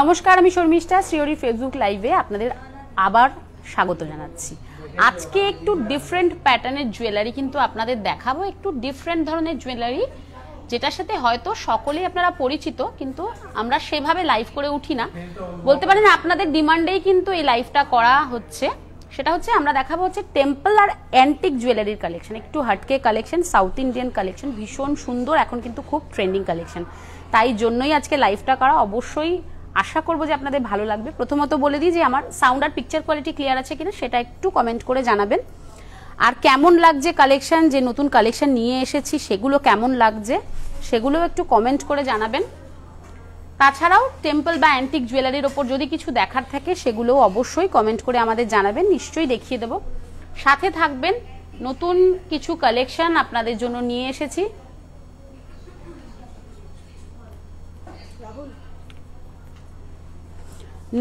নমস্কার, আমি শর্মিষ্ঠা শ্রীহরি ফেসবুক লাইভে আপনাদের আবার স্বাগত জানাচ্ছি। আজকে একটু ডিফারেন্ট প্যাটার্নের জুয়েলারি কিন্তু আপনাদের দেখাবো, একটু ডিফারেন্ট ধরনের জুয়েলারি যেটার সাথে হয়তো সকলেই আপনারা পরিচিত, কিন্তু আমরা সেভাবে লাইভ করে উঠি না। বলতে পারেন আপনাদের ডিমান্ডেই কিন্তু এই লাইভটা করা হচ্ছে। সেটা হচ্ছে আমরা দেখাবো হচ্ছে টেম্পল আর অ্যান্টিক জুয়েলারির কালেকশন, একটু হাটকে কালেকশন, সাউথ ইন্ডিয়ান কালেকশন, ভীষণ সুন্দর, এখন কিন্তু খুব ট্রেন্ডিং কালেকশন। তাই জন্যই আজকে লাইভটা করা। অবশ্যই আশা করবো যে আপনাদের ভালো লাগবে। প্রথমত বলে দিই যে আমার সাউন্ড আর পিকচার কোয়ালিটি ক্লিয়ার আছে কিনা সেটা একটু কমেন্ট করে জানাবেন। আর কেমন লাগছে কালেকশন, যে নতুন কালেকশন নিয়ে এসেছি সেগুলো কেমন লাগছে সেগুলো একটু কমেন্ট করে জানাবেন। তাছাড়াও টেম্পল বা অ্যান্টিক জুয়েলারির ওপর যদি কিছু দেখার থাকে সেগুলোও অবশ্যই কমেন্ট করে আমাদের জানাবেন, নিশ্চয়ই দেখিয়ে দেব। সাথে থাকবেন, নতুন কিছু কালেকশন আপনাদের জন্য নিয়ে এসেছি।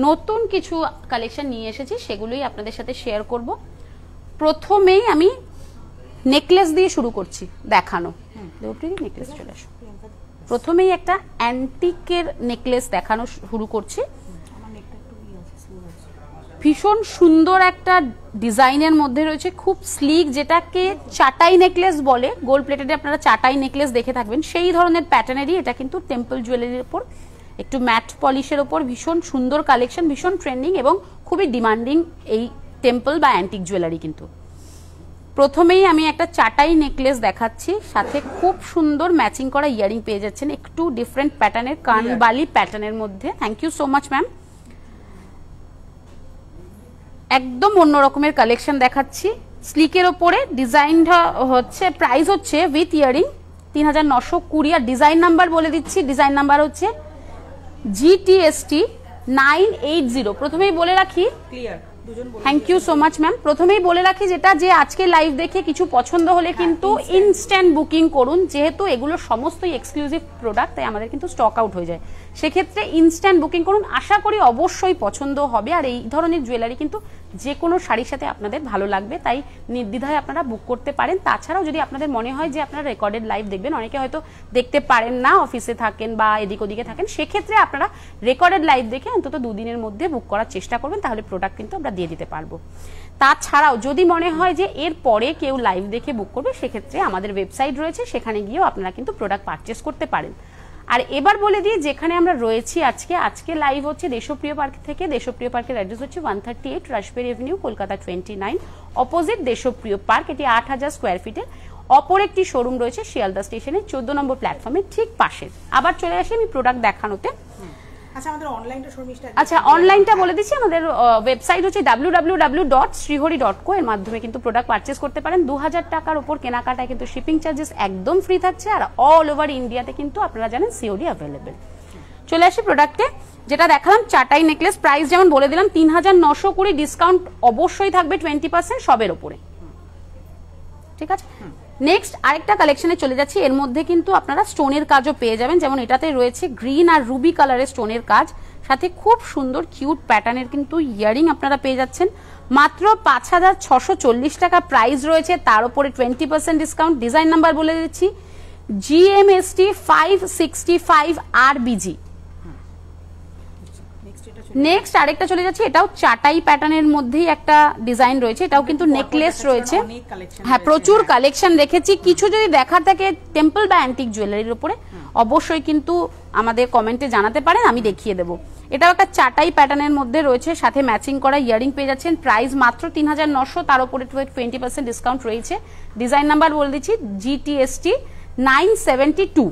নতুন কিছু কালেকশন নিয়ে এসেছি, সেগুলোই আপনাদের সাথে শেয়ার করব। প্রথমেই আমি নেকলেস দিয়ে শুরু করছি দেখানো। নেকলেস চলে আসো। প্রথমেই একটা অ্যান্টিকের নেকলেস দেখানো শুরু করছি। ভীষণ সুন্দর একটা ডিজাইনের মধ্যে রয়েছে, খুব স্লিক, যেটাকে চাটাই নেকলেস বলে। গোল্ড প্লেটেডে আপনারা চাটাই নেকলেস দেখে থাকবেন, সেই ধরনের প্যাটার্নেরই এটা কিন্তু টেম্পল জুয়েলারির উপর, একটু ম্যাট পলিশের ওপর ভীষণ সুন্দর কালেকশন, ভীষণ ট্রেন্ডিং এবং খুবই ডিমান্ডিং এই টেম্পল বা অ্যান্টিক জুয়েলারি। কিন্তু প্রথমেই আমি একটা চাটাই নেকলেস দেখাচ্ছি, সাথে খুব সুন্দর ম্যাচিং করা ইয়ারিং পেয়ে যাচ্ছেন, একটু ডিফারেন্ট প্যাটার্নের কানবালি প্যাটার্নের মধ্যে। Thank you so much ma'am. একদম অন্য রকমের কালেকশন দেখাচ্ছি, স্লিকের ওপরে ডিজাইনটা হচ্ছে, প্রাইস হচ্ছে উইথ ইয়ারিং 3920। আর ডিজাইন নাম্বার বলে দিচ্ছি, ডিজাইন নাম্বার হচ্ছে GTST 980। প্রথমেই বলে রাখি, clear, thank you so much ma'am. প্রথমেই বলে রাখি যেটা, যে আজকে লাইভ দেখে কিছু পছন্দ হলে কিন্তু ইনস্ট্যান্ট বুকিং করুন, যেহেতু এগুলো সমস্তই এক্সক্লুসিভ প্রোডাক্ট, তাই আমাদের কিন্তু স্টক আউট হয়ে যায়। সেক্ষেত্রে ইনস্ট্যান্ট বুকিং করুন, আশা করি অবশ্যই পছন্দ হবে। আর এই ধরনের জুয়েলারি কিন্তু যে কোনো শাড়ির সাথে আপনাদের ভালো লাগবে, তাই নির্দ্বিধায় আপনারা বুক করতে পারেন। তাছাড়াও যদি আপনাদের মনে হয় যে আপনারা রেকর্ডেড লাইভ দেখবেন, অনেকে হয়তো দেখতে পারেন না, অফিসে থাকেন বা এদিক ওদিকে থাকেন, সেক্ষেত্রে আপনারা রেকর্ডেড লাইভ দেখে অন্তত 2 দিনের মধ্যে বুক করার চেষ্টা করবেন, তাহলে প্রোডাক্ট কিন্তু আমরা দিয়ে দিতে পারবো। তাছাড়াও যদি মনে হয় যে এর পরে কেউ লাইভ দেখে বুক করবে, সেক্ষেত্রে আমাদের ওয়েবসাইট রয়েছে, সেখানে গিয়েও আপনারা কিন্তু প্রোডাক্ট পারচেস করতে পারেন। আর এবার বলে দিই যেখানে আমরা রয়েছি আজকে লাইভ হচ্ছে দেশপ্রিয় পার্ক থেকে। দেশপ্রিয় পার্কের অ্যাড্রেস হচ্ছে 138 রাজবেরি এভিনিউ, কলকাতা 29, অপোজিট দেশপ্রিয় পার্ক। এটি 8000 স্কোয়ার ফিটের। অপর একটি শোরুম রয়েছে শিয়ালদা স্টেশনের 14 নম্বর প্ল্যাটফর্মের ঠিক পাশে। আবার চলে আসি আমি প্রোডাক্ট দেখানোতে। আচ্ছা, অনলাইনটা বলে দিচ্ছি, আমাদের ওয়েবসাইট হচ্ছে www.srihori.co। এর মাধ্যমে কিন্তু প্রোডাক্ট পারচেস করতে পারেন। 2000 টাকার উপর কেনাকাটায় কিন্তু শিপিং চার্জেস একদম ফ্রি থাকছে, আর অল ওভার ইন্ডিয়াতে কিন্তু আপনারা জানেন সিওডি অ্যাভেলেবেল। চলে আসি প্রোডাক্টে, যেটা দেখালাম চাটাই নেকলেস। প্রাইস যেমন বলে দিলাম 3920, ডিসকাউন্ট অবশ্যই থাকবে 20% সবের উপরে, ঠিক আছে। নেক্সট আরেকটা কালেকশনে চলে যাচ্ছি, এর মধ্যে কিন্তু আপনারা স্টোনের কাজও পেয়ে যাবেন, যেমন এটাতে রয়েছে গ্রিন আর রুবি কালারের স্টোনের কাজ, সাথে খুব সুন্দর কিউট প্যাটার্নের কিন্তু ইয়ারিং আপনারা পেয়ে যাচ্ছেন। মাত্র 5640 টাকা প্রাইস রয়েছে, তার উপরে 20% ডিসকাউন্ট। ডিজাইন নাম্বার বলে দিচ্ছি GMST 565 RBG। নেক্সট আরেকটা চলে যাচ্ছে, এটাও চাটাই প্যাটার্নের মধ্যেই একটা ডিজাইন রয়েছে, এটাও কিন্তু নেকলেস রয়েছে। হ্যাঁ, প্রচুর কালেকশন রেখেছি। কিছু যদি দেখার থাকে টেম্পল বা অ্যান্টিক জুয়েলারির উপরে, অবশ্যই কিন্তু আমাদের কমেন্টে জানাতে পারেন, আমি দেখিয়ে দেবো। এটাও একটা চাটাই প্যাটার্নের মধ্যে রয়েছে, সাথে ম্যাচিং করা ইয়ারিং পেয়ে যাচ্ছেন। প্রাইস মাত্র 3900, তার উপরে 20% ডিসকাউন্ট রয়েছে। ডিজাইন নাম্বার বলে দিচ্ছি GTST 972।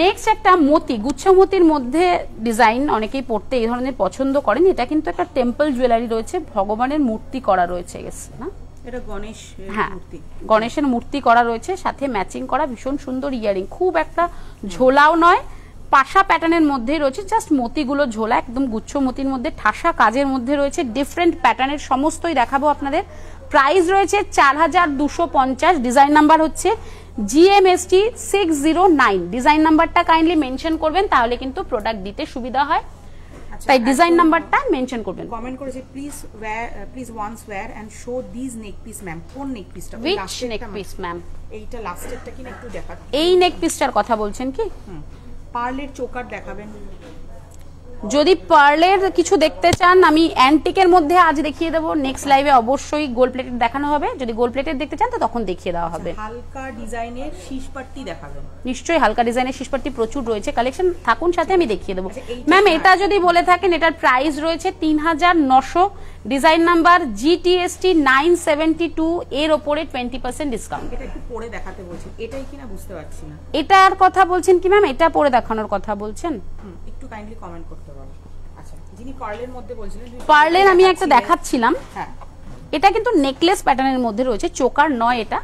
নেক্সট একটা মতি, গুচ্ছমতির মধ্যে ডিজাইন, অনেকেই পড়তে এই ধরনের পছন্দ করেন। এটা কিন্তু একটা টেম্পল জুয়েলারি রয়েছে, ভগবানের মূর্তি করা রয়েছে, না এটা গণেশ, হ্যাঁ গণেশের মূর্তি করা রয়েছে, সাথে ম্যাচিং করা ভীষণ সুন্দর ইয়ারিং, খুব একটা ঝোলাও নয়, পাশা প্যাটার্নের মধ্যেই রয়েছে, জাস্ট মতিগুলো ঝোলা, একদম গুচ্ছ মতির মধ্যে ঠাসা কাজের মধ্যে রয়েছে, ডিফারেন্ট প্যাটার্নের সমস্তই দেখাবো আপনাদের। প্রাইস রয়েছে 4250। ডিজাইন নাম্বার হচ্ছে GMST 609। ডিজাইন নাম্বারটা কাইন্ডলি মেনশন করবেন, তাহলে কিন্তু প্রোডাক্ট দিতে সুবিধা হয়, তাই ডিজাইন নাম্বারটা মেনশন করবেন। কমেন্ট করেছে please once wear and show this neck piece ma'am. কোন নেক পিসটা? Which neck piece ma'am? এইটা লাস্টেরটা কি না একটু দেখান। এই নেক পিসটার কথা বলছেন কি? পার্লের চোকার দেখাবেন। যদি পার্লের কিছু দেখতে চান আমি অ্যান্টিকের মধ্যে আজ দেখিয়ে দেবো, নেক্সট লাইভে অবশ্যই গোল্ড প্লেটেড দেখানো হবে। যদি গোল্ড প্লেটেড দেখতে চান তো তখন দেখিয়ে দেওয়া হবে। হালকা ডিজাইনের শীষপাট্টি দেখাবেন। নিশ্চয়ই হালকা ডিজাইনের শীষপাট্টি প্রচুর রয়েছে, কালেকশন থাকুন সাথে, আমি দেখিয়ে দেবো। ম্যাম এটা যদি বলে থাকেন এটার প্রাইস রয়েছে 3900, ডিজাইন নাম্বার GTST 972, এর ওপরে 20% ডিসকাউন্ট। এটা একটু পরে দেখাতে বলছেন, এটাই কিনা বুঝতে পারছি না। এটার কথা বলছেন কি ম্যাম? এটা পরে দেখানোর কথা বলছেন? একটু কাইন্ডলি কমেন্ট করতে পারো। আচ্ছা, যিনি পার্লের মধ্যে বলছিলেন, পার্লের আমি একটা দেখাচ্ছিলাম। হ্যাঁ, এটা কিন্তু নেকলেস প্যাটার্নের মধ্যে রয়েছে, চোকার নয় এটা।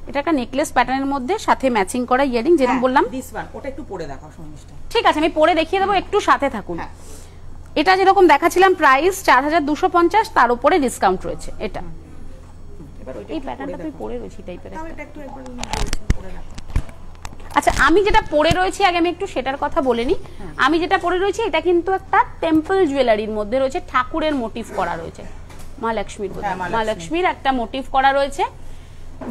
এটা একটা নেকলেস প্যাটার্নের মধ্যে সাথে ম্যাচিং করা ইয়ারিং, যেরকম বললাম। দিস ওয়ান, ওটা একটু পরে দেখাও শর্মিষ্ঠা। ঠিক আছে, আমি পরে দেখিয়ে দেবো, একটু সাথে থাকুন। হ্যাঁ, এটা যেরকম দেখাচ্ছিলাম প্রাইস 4250, তার উপরে ডিসকাউন্ট রয়েছে। এটা এবার ওইটা এই প্যাটার্নটা তুই পরে রয়েছে টাইপের। তাও এটা একটু একবার বলছেন পরে দেখাও। আচ্ছা, আমি যেটা পরে রয়েছি আগে আমি একটু সেটার কথা বলে নি। আমি যেটা পরে রয়েছি এটা কিন্তু একটা টেম্পল জুয়েলারির মধ্যে রয়েছে, ঠাকুরের মোটিভ করা রয়েছে, মা লক্ষ্মীর, মা লক্ষ্মীর একটা মোটিভ করা রয়েছে।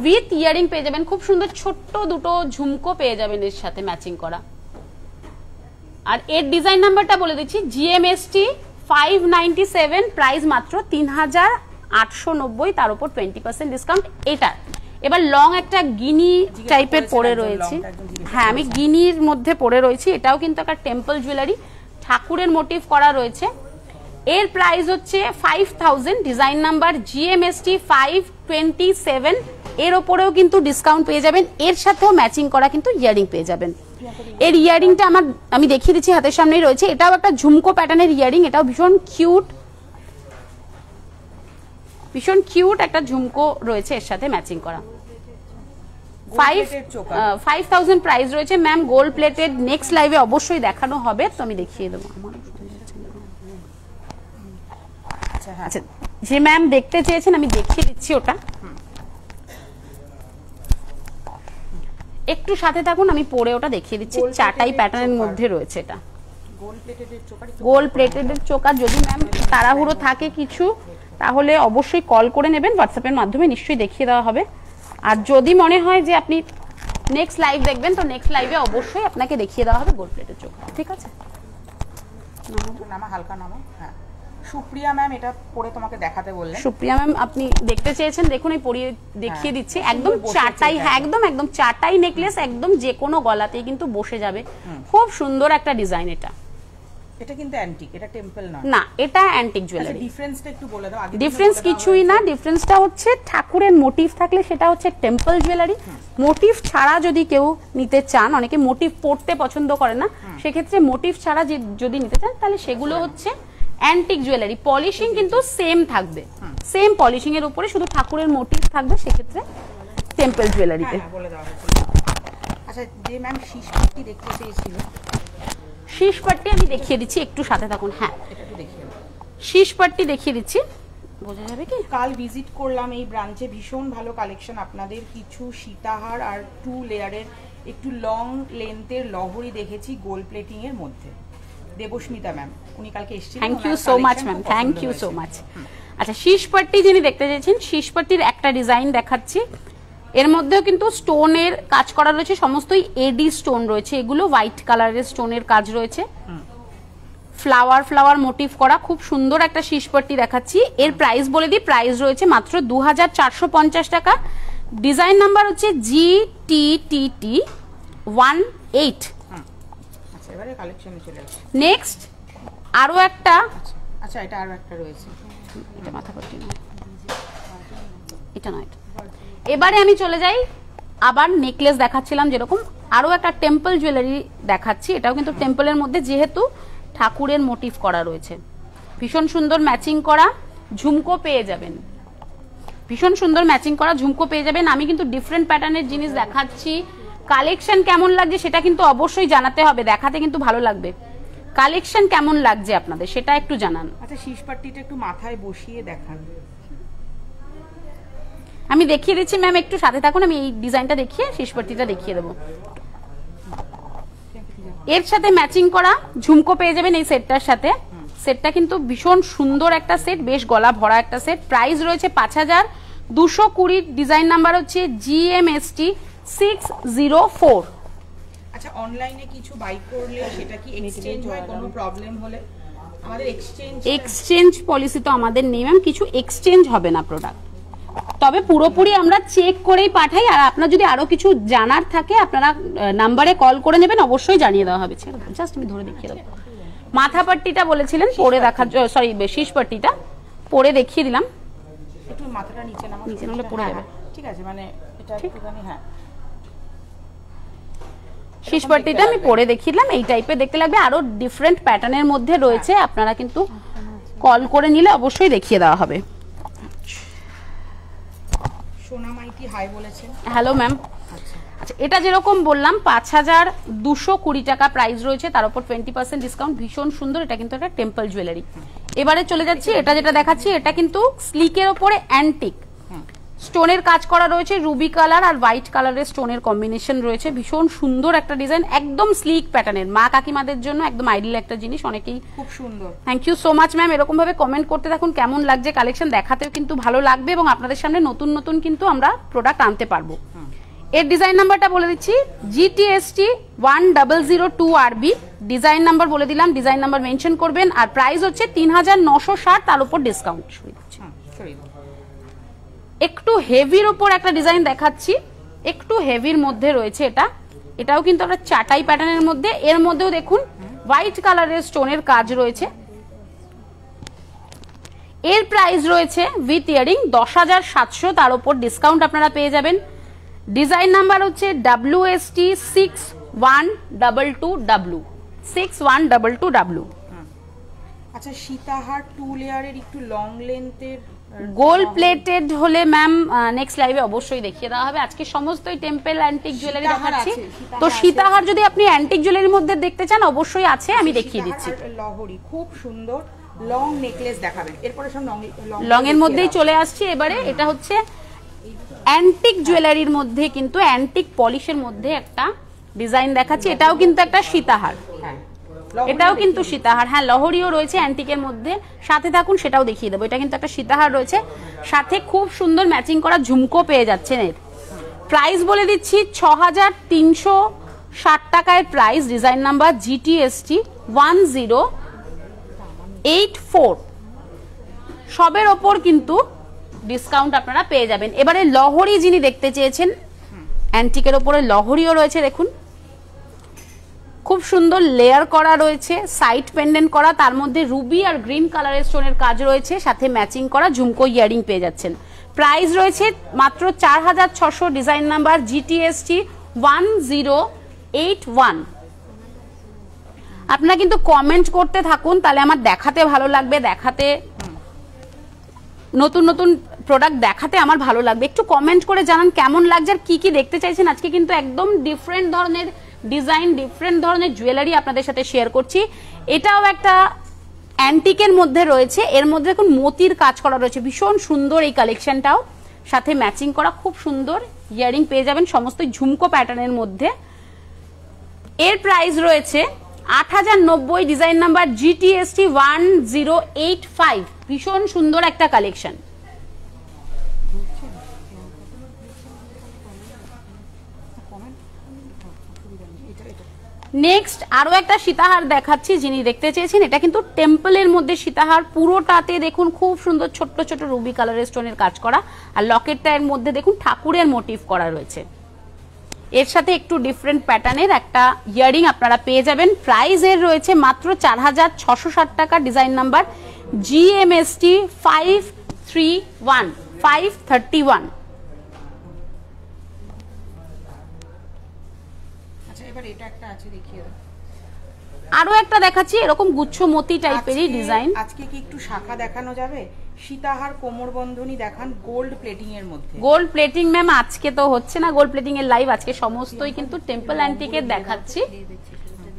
উইথ ইয়ারিং পেয়ে যাবেন, খুব সুন্দর ছোট্ট দুটো ঝুমকো পেয়ে যাবেন এর সাথে ম্যাচিং করা। আর এর ডিজাইন নাম্বারটা বলে দিচ্ছি, GMST 597, প্রাইস মাত্র 3890, তার উপর 20% ডিসকাউন্ট। এটা এবার লং একটা গিনি টাইপের পরে রয়েছে। হ্যাঁ, আমি গিনির মধ্যে পরে রয়েছি। এটাও কিন্তু একটা টেম্পল জুয়েলারি, ঠাকুরের মোটিভ করা রয়েছে। এর প্রাইস হচ্ছে 5000, ডিজাইন নাম্বার GMST 527, এর ওপরেও কিন্তু ডিসকাউন্ট পেয়ে যাবেন। এর সাথেও ম্যাচিং করা কিন্তু ইয়ারিং পেয়ে যাবেন। এর ইয়ারিংটা আমি দেখিয়ে দিচ্ছি, হাতের সামনেই রয়েছে। এটাও একটা ঝুমকো প্যাটার্নের ইয়ারিং, এটাও ভীষণ কিউট একটা ঝুমকো রয়েছে এর সাথে ম্যাচিং করা। 5000 প্রাইস রয়েছে ম্যাম, গোল্ড প্লেটেড। নেক্সট লাইভে অবশ্যই দেখানো হবে, তো আমি দেখিয়ে দেবো। আচ্ছা, যে ম্যাম দেখতে চেয়েছেন আমি দেখিয়ে দিচ্ছি ওটা, একটু সাথে থাকুন, আমি পরে ওটা দেখিয়ে দিচ্ছি। চারটাই প্যাটার্নের মধ্যে রয়েছে। এটা গোল্ড প্লেটেডের চোকার। যদি ম্যাম তাড়াহুড়ো থাকে কিছু তাহলে অবশ্যই কল করে নেবেন, হোয়াটসঅ্যাপের মাধ্যমে নিশ্চয়ই দেখিয়ে দেওয়া হবে। আর যদি মনে হয় যে আপনি নেক্সট লাইভ দেখবেন তো নেক্সট লাইভে অবশ্যই আপনাকে দেখিয়ে দেওয়া হবে গোল্ড প্লেটের চোকার। ঠিক আছে, নামা হালকা নামা। হ্যাঁ, সুপ্রিয়া ম্যাম এটা পরে তোমাকে দেখাতে বললেন। সুপ্রিয়া ম্যাম আপনি দেখতে চেয়েছেন, দেখুন এই পরিয়ে দেখিয়ে দিচ্ছি। একদম চারটাই, হ্যাঁ একদম চারটাই নেকলেস, একদম যে কোনো গলাতেই কিন্তু বসে যাবে। খুব সুন্দর একটা ডিজাইন। এটা কিন্তু অ্যান্টিক, এটা টেম্পল না। না, এটা অ্যান্টিক জুয়েলারি। ডিফারেন্সটা একটু বলে দাও। ডিফারেন্স কিছুই না, ডিফারেন্সটা হচ্ছে ঠাকুরের মোটিভ থাকলে সেটা হচ্ছে টেম্পল জুয়েলারি। মোটিভ ছাড়া যদি কেউ নিতে চান, অনেকে মোটিভ পড়তে পছন্দ করে না, সেক্ষেত্রে মোটিভ ছাড়া যদি নিতে চান তাহলে সেগুলো হচ্ছে অ্যান্টিক জুয়েলারি। পলিশিং কিন্তু সেম থাকবে, সেম পলিশিং এর উপরে শুধু ঠাকুরের মোটিভ থাকবে, সেক্ষেত্রে টেম্পল জুয়েলারিতে। বলে দাও। আচ্ছা, যে ম্যাম শীষপাট্টি দেখতে চেয়েছিল, শীষপাট্টি আমি দেখিয়ে দিচ্ছি, একটু সাথে থাকুন। হ্যাঁ, শীষপাট্টি দেখিয়ে দিচ্ছি, বোঝা যাবে কি? কাল ভিজিট করলাম এই ব্রাঞ্চে, ভীষণ ভালো কালেকশন। আপনাদের কিছু সীতাহার আর 2 লেয়ারের একটু লং লেন্থের লহরি দেখেছি গোল্ড প্লেটিং এর মধ্যে। দেবস্মিতা ম্যাম, উনি কালকে এসেছিলেন। Thank you so much ma'am, thank you so much. আচ্ছা, শীষপাট্টি যিনি দেখতে চেয়েছেন, শীষপাট্টির একটা ডিজাইন দেখাচ্ছি। এর মধ্যেও কিন্তু স্টোনের কাজ করা রয়েছে, সমস্তই এডি স্টোন রয়েছে। এগুলো হোয়াইট কালারের স্টোনের কাজ রয়েছে, ফ্লাওয়ার মোটিভ করা, খুব সুন্দর একটা শীষপাট্টি দেখাচ্ছি। এর প্রাইস বলে দিই, প্রাইস রয়েছে মাত্র 2450 টাকা। ডিজাইন নাম্বার হচ্ছে GTTT18। এবারে কালেকশনে চলে আসছে। নেক্সট আরো একটা, আচ্ছা এটা আরো একটা রয়েছে, এটা মাথাপট্টি না, এটা নয়। এবারে আমি চলে যাই, আবার নেকলেস দেখাচ্ছিলাম যেরকম, আরো একটা টেম্পল জুয়েলারি দেখাচ্ছি। এটাও কিন্তু টেম্পলের মধ্যে, যেহেতু ঠাকুরের মোটিভ করা রয়েছে। ভীষণ সুন্দর ম্যাচিং করা ঝুমকো পেয়ে যাবেন, ভীষণ সুন্দর ম্যাচিং করা ঝুমকো পেয়ে যাবেন। আমি কিন্তু ডিফারেন্ট প্যাটার্নের জিনিস দেখাচ্ছি, কালেকশন কেমন লাগছে সেটা কিন্তু অবশ্যই জানাতে হবে, দেখাতে কিন্তু ভালো লাগবে। কালেকশন কেমন লাগছে আপনাদের সেটা একটু জানান। আচ্ছা, শীষপাট্টিটা একটু মাথায় বসিয়ে দেখান। আমি দেখিয়ে দিচ্ছি ম্যাম, একটু সাথে থাকুন, আমি এই ডিজাইনটা দেখিয়ে শীষপাট্টিটা দেখিয়ে দেবো। এর সাথে ম্যাচিং করা ঝুমকো পেয়ে যাবেন এই সেটটার সাথে। সেটটা কিন্তু ভীষণ সুন্দর একটা সেট, বেশ গলা ভরা একটা সেট। প্রাইস রয়েছে 5220। ডিজাইন নাম্বার হচ্ছে GMST 604। আচ্ছা, অনলাইনে কিছু বাই করলে সেটা কি এক্সচেঞ্জ হয় কোনো প্রবলেম হলে? আমাদের এক্সচেঞ্জ পলিসি তো আমাদের নেই ম্যাম, কিছু এক্সচেঞ্জ হবে না প্রোডাক্ট, তবে পুরোপুরি আমরা চেক করেই পাঠাই। আর আপনার যদি আরো কিছু জানার থাকে আপনারা নাম্বারে কল করে নেবেন, অবশ্যই জানিয়ে দেওয়া হবে। জাস্ট আমি ধরে দেখিয়ে দেবো। মাথা পাট্টিটা বলেছিলেন পরে দেখার, সরি শীষ পাট্টিটা পরে দেখিয়ে দিলাম। একটু মাথাটা নিচে নামাও, নিচে নামলে পড়ে যাবে। ঠিক আছে, মানে এটা একটুখানি হ্যাঁ শীষ পাট্টিটা আমি পরে দেখিয়ে দিলাম। এই টাইপের দেখতে লাগবে, আরো ডিফারেন্ট প্যাটার্নের মধ্যে রয়েছে, আপনারা কিন্তু কল করে নিলে অবশ্যই দেখিয়ে দেওয়া হবে। সোনা মাইতি হাই বলেছেন। Hello ma'am. আচ্ছা, এটা যেরকম বললাম 5220 টাকা প্রাইস রয়েছে, তার উপর 20% ডিসকাউন্ট, ভীষণ সুন্দর। এটা কিন্তু একটা টেম্পল জুয়েলারি। এবারে চলে যাচ্ছি, এটা যেটা দেখাচ্ছি এটা কিন্তু স্লিকের ওপরে অ্যান্টিক স্টোনের কাজ করা রয়েছে, রুবি কালার আর হোয়াইট কালারের স্টোনের কম্বিনেশন রয়েছে, ভীষণ সুন্দর একটা ডিজাইন, একদম স্লিক প্যাটার্নের, মা কাকিমাদের জন্য একদম আইডিয়াল একটা জিনিস, অনেকেই খুব সুন্দর। Thank you so much ma'am. এরকম ভাবে কমেন্ট করতে থাকুন, কেমন লাগছে কালেকশন, দেখাতেও কিন্তু ভালো লাগবে এবং আপনাদের সামনে নতুন নতুন কিন্তু আমরা প্রোডাক্ট আনতে পারবো। এর ডিজাইন নাম্বারটা বলে দিচ্ছি, GTST 1002 RB, ডিজাইন নাম্বার বলে দিলাম, ডিজাইন নাম্বার মেনশন করবেন। আর প্রাইস হচ্ছে 3960, তার উপর ডিসকাউন্ট। একটু হেভির উপর একটা ডিজাইন দেখাচ্ছি, একটু হেভির মধ্যে রয়েছে এটা, এটাও কিন্তু একটা চাটাই প্যাটার্নের মধ্যে, এর মধ্যেও দেখুন হোয়াইট কালারের স্টোনের কাজ রয়েছে। এর প্রাইস রয়েছে উইথ ইয়ারিং 10,700, তার উপর ডিসকাউন্ট আপনারা পেয়ে যাবেন। ডিজাইন নাম্বার হচ্ছে WST 6122W 6122W। আচ্ছা, সীতাহার 2 লেয়ারের একটু লং লেন্থের গোল্ড প্লেটেড হলে ম্যাম নেক্সট লাইভে অবশ্যই দেখিয়ে দেওয়া হবে। আজকে সমস্তই টেম্পল অ্যান্টিক জুয়েলারি দেখাচ্ছি, তো সীতাহার যদি আপনি অ্যান্টিক জুয়েলারির মধ্যে দেখতে চান অবশ্যই আছে, আমি দেখিয়ে দিচ্ছি। লহরি খুব সুন্দর লং নেকলেস দেখাবেন, এরপরে সব লং এর মধ্যেই চলে আসছি। এবারে এটা হচ্ছে অ্যান্টিক জুয়েলারির মধ্যে, কিন্তু অ্যান্টিক পলিশের মধ্যে একটা ডিজাইন দেখাচ্ছি, এটাও কিন্তু একটা সীতাহার, এটাও কিন্তু সীতাহার, হ্যাঁ লহরিও রয়েছে অ্যান্টিকের মধ্যে, সাথে থাকুন সেটাও দেখিয়ে দেবো। এটা কিন্তু একটা সীতাহার রয়েছে, সাথে খুব সুন্দর ম্যাচিং করা ঝুমকো পেয়ে যাচ্ছেন। এর প্রাইস বলে দিচ্ছি 6360 টাকায় প্রাইস, ডিজাইন নাম্বার GTST 1084, সবের ওপর কিন্তু ডিসকাউন্ট আপনারা পেয়ে যাবেন। এবারে লহরি যিনি দেখতে চেয়েছেন, অ্যান্টিকের ওপরে লহরিও রয়েছে, দেখুন খুব সুন্দর লেয়ার করা রয়েছে, সাইড পেন্ডেন্ট করা, তার মধ্যে রুবি আর গ্রিন কালারের স্টোনের কাজ রয়েছে, সাথে ম্যাচিং করা ঝুমকো ইয়ারিং পেয়ে যাচ্ছেন। প্রাইস রয়েছে মাত্র 4600, ডিজাইন নাম্বার GTST 1081। আপনারা কিন্তু কমেন্ট করতে থাকুন, তাহলে আমার দেখাতে ভালো লাগবে, দেখাতে নতুন নতুন প্রোডাক্ট দেখাতে আমার ভালো লাগবে। একটু কমেন্ট করে জানান কেমন লাগছে আর কি কি দেখতে চাইছেন। আজকে কিন্তু একদম ডিফারেন্ট ধরনের ডিজাইন, ডিফারেন্ট ধরনের জুয়েলারি আপনাদের সাথে শেয়ার করছি। এটাও একটা অ্যান্টিকের মধ্যে রয়েছে, এর মধ্যে দেখুন মতির কাজ করা রয়েছে, ভীষণ সুন্দর এই কালেকশনটাও, সাথে ম্যাচিং করা খুব সুন্দর ইয়ারিং পেয়ে যাবেন, সমস্ত ঝুমকো প্যাটার্নের মধ্যে। এর প্রাইস রয়েছে 8090, ডিজাইন নাম্বার GTST 1085, ভীষণ সুন্দর একটা কালেকশন। নেক্সট আরো একটা সীতাহার দেখাচ্ছি, যিনি দেখতে চেয়েছেন, এটা কিন্তু টেম্পলের মধ্যে সীতাহার, পুরোটাতে দেখুন খুব সুন্দর ছোট্ট ছোট রুবি কালারের স্টোনের কাজ করা, আর লকেটটা এর মধ্যে দেখুন ঠাকুরের মোটিভ করা রয়েছে, এর সাথে একটু ডিফারেন্ট প্যাটার্নের একটা ইয়ারিং আপনারা পেয়ে যাবেন। প্রাইস এর রয়েছে মাত্র 4660 টাকা, ডিজাইন নাম্বার GMST 531। আরো একটা দেখাচ্ছি, এরকম গুচ্ছ মতি টাইপেরই ডিজাইন। আজকে কি একটু শাখা দেখানো যাবে? সীতাহার কোমর বন্ধনী দেখান গোল্ড প্লেটিং এর মধ্যে। গোল্ড প্লেটিং ম্যাম আজকে তো হচ্ছে না গোল্ড প্লেটিং এর লাইভ, আজকে সমস্তই কিন্তু টেম্পল অ্যান্টিকের দেখাচ্ছি,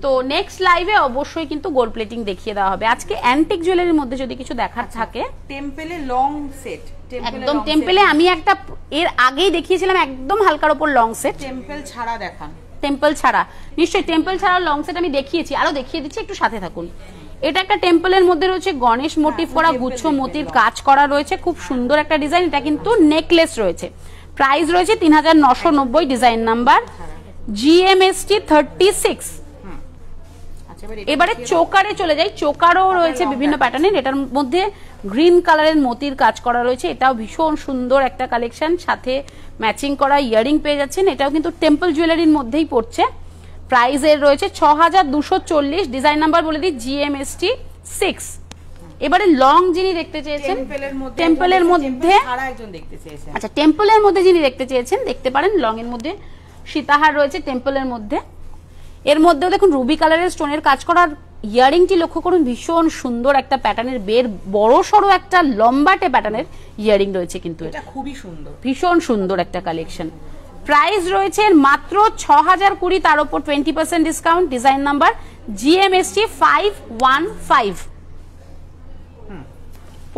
তো নেক্সট লাইভে অবশ্যই কিন্তু গোল্ড প্লেটিং দেখিয়ে দেওয়া হবে। আজকে অ্যান্টিক জুয়েলারির মধ্যে যদি কিছু দেখার থাকে, টেম্পলে লং সেট, একদম টেম্পলে আমি একটা এর আগেই দেখিয়েছিলাম একদম হালকার উপর লং সেট, টেম্পল ছাড়া দেখান। টেম্পল ছাড়া, নিশ্চয়ই টেম্পল ছাড়া লং সেট আমি দেখিয়েছি, আরো দেখিয়ে দিচ্ছি, একটু সাথে থাকুন। এটা একটা টেম্পলের মধ্যে রয়েছে গণেশ মোটিভ করা, গুচ্ছ মতির কাজ করা রয়েছে, খুব সুন্দর একটা ডিজাইন। এটা কিন্তু নেকলেস রয়েছে, প্রাইস রয়েছে 3990, ডিজাইন নাম্বার GMST 36। আচ্ছা, এবারে চোকারে চলে যাই। চোকারও রয়েছে বিভিন্ন প্যাটার্নের, এটার মধ্যে গ্রিন কালারের মতির কাজ করা রয়েছে, এটাও ভীষণ সুন্দর একটা কালেকশন, সাথে ম্যাচিং করা ইয়ারিং পেয়ে যাচ্ছেন। এটাও কিন্তু টেম্পল জুয়েলারির মধ্যেই পড়ছে। প্রাইসের রয়েছে 6240, ডিজাইন নাম্বার বলে দিই GMST 6। এবারে লং যিনি দেখতে চেয়েছেন টেম্পলের মধ্যে, আচ্ছা টেম্পলের মধ্যে যিনি দেখতে চেয়েছেন দেখতে পারেন, লং এর মধ্যে সীতাহার রয়েছে টেম্পলের মধ্যে। এর মধ্যেও দেখুন রুবি কালারের স্টোনের কাজ করার ইয়ারিংটি লক্ষ্য করুন, ভীষণ সুন্দর একটা প্যাটার্নের বের বড় সড়ো একটা লম্বাটে প্যাটার্নের ইয়ারিং রয়েছে, কিন্তু এটা খুবই সুন্দর, ভীষণ সুন্দর একটা কালেকশন। প্রাইস রয়েছে মাত্র 6020, তার উপর 20% ডিসকাউন্ট, ডিজাইন নাম্বার GMST 515।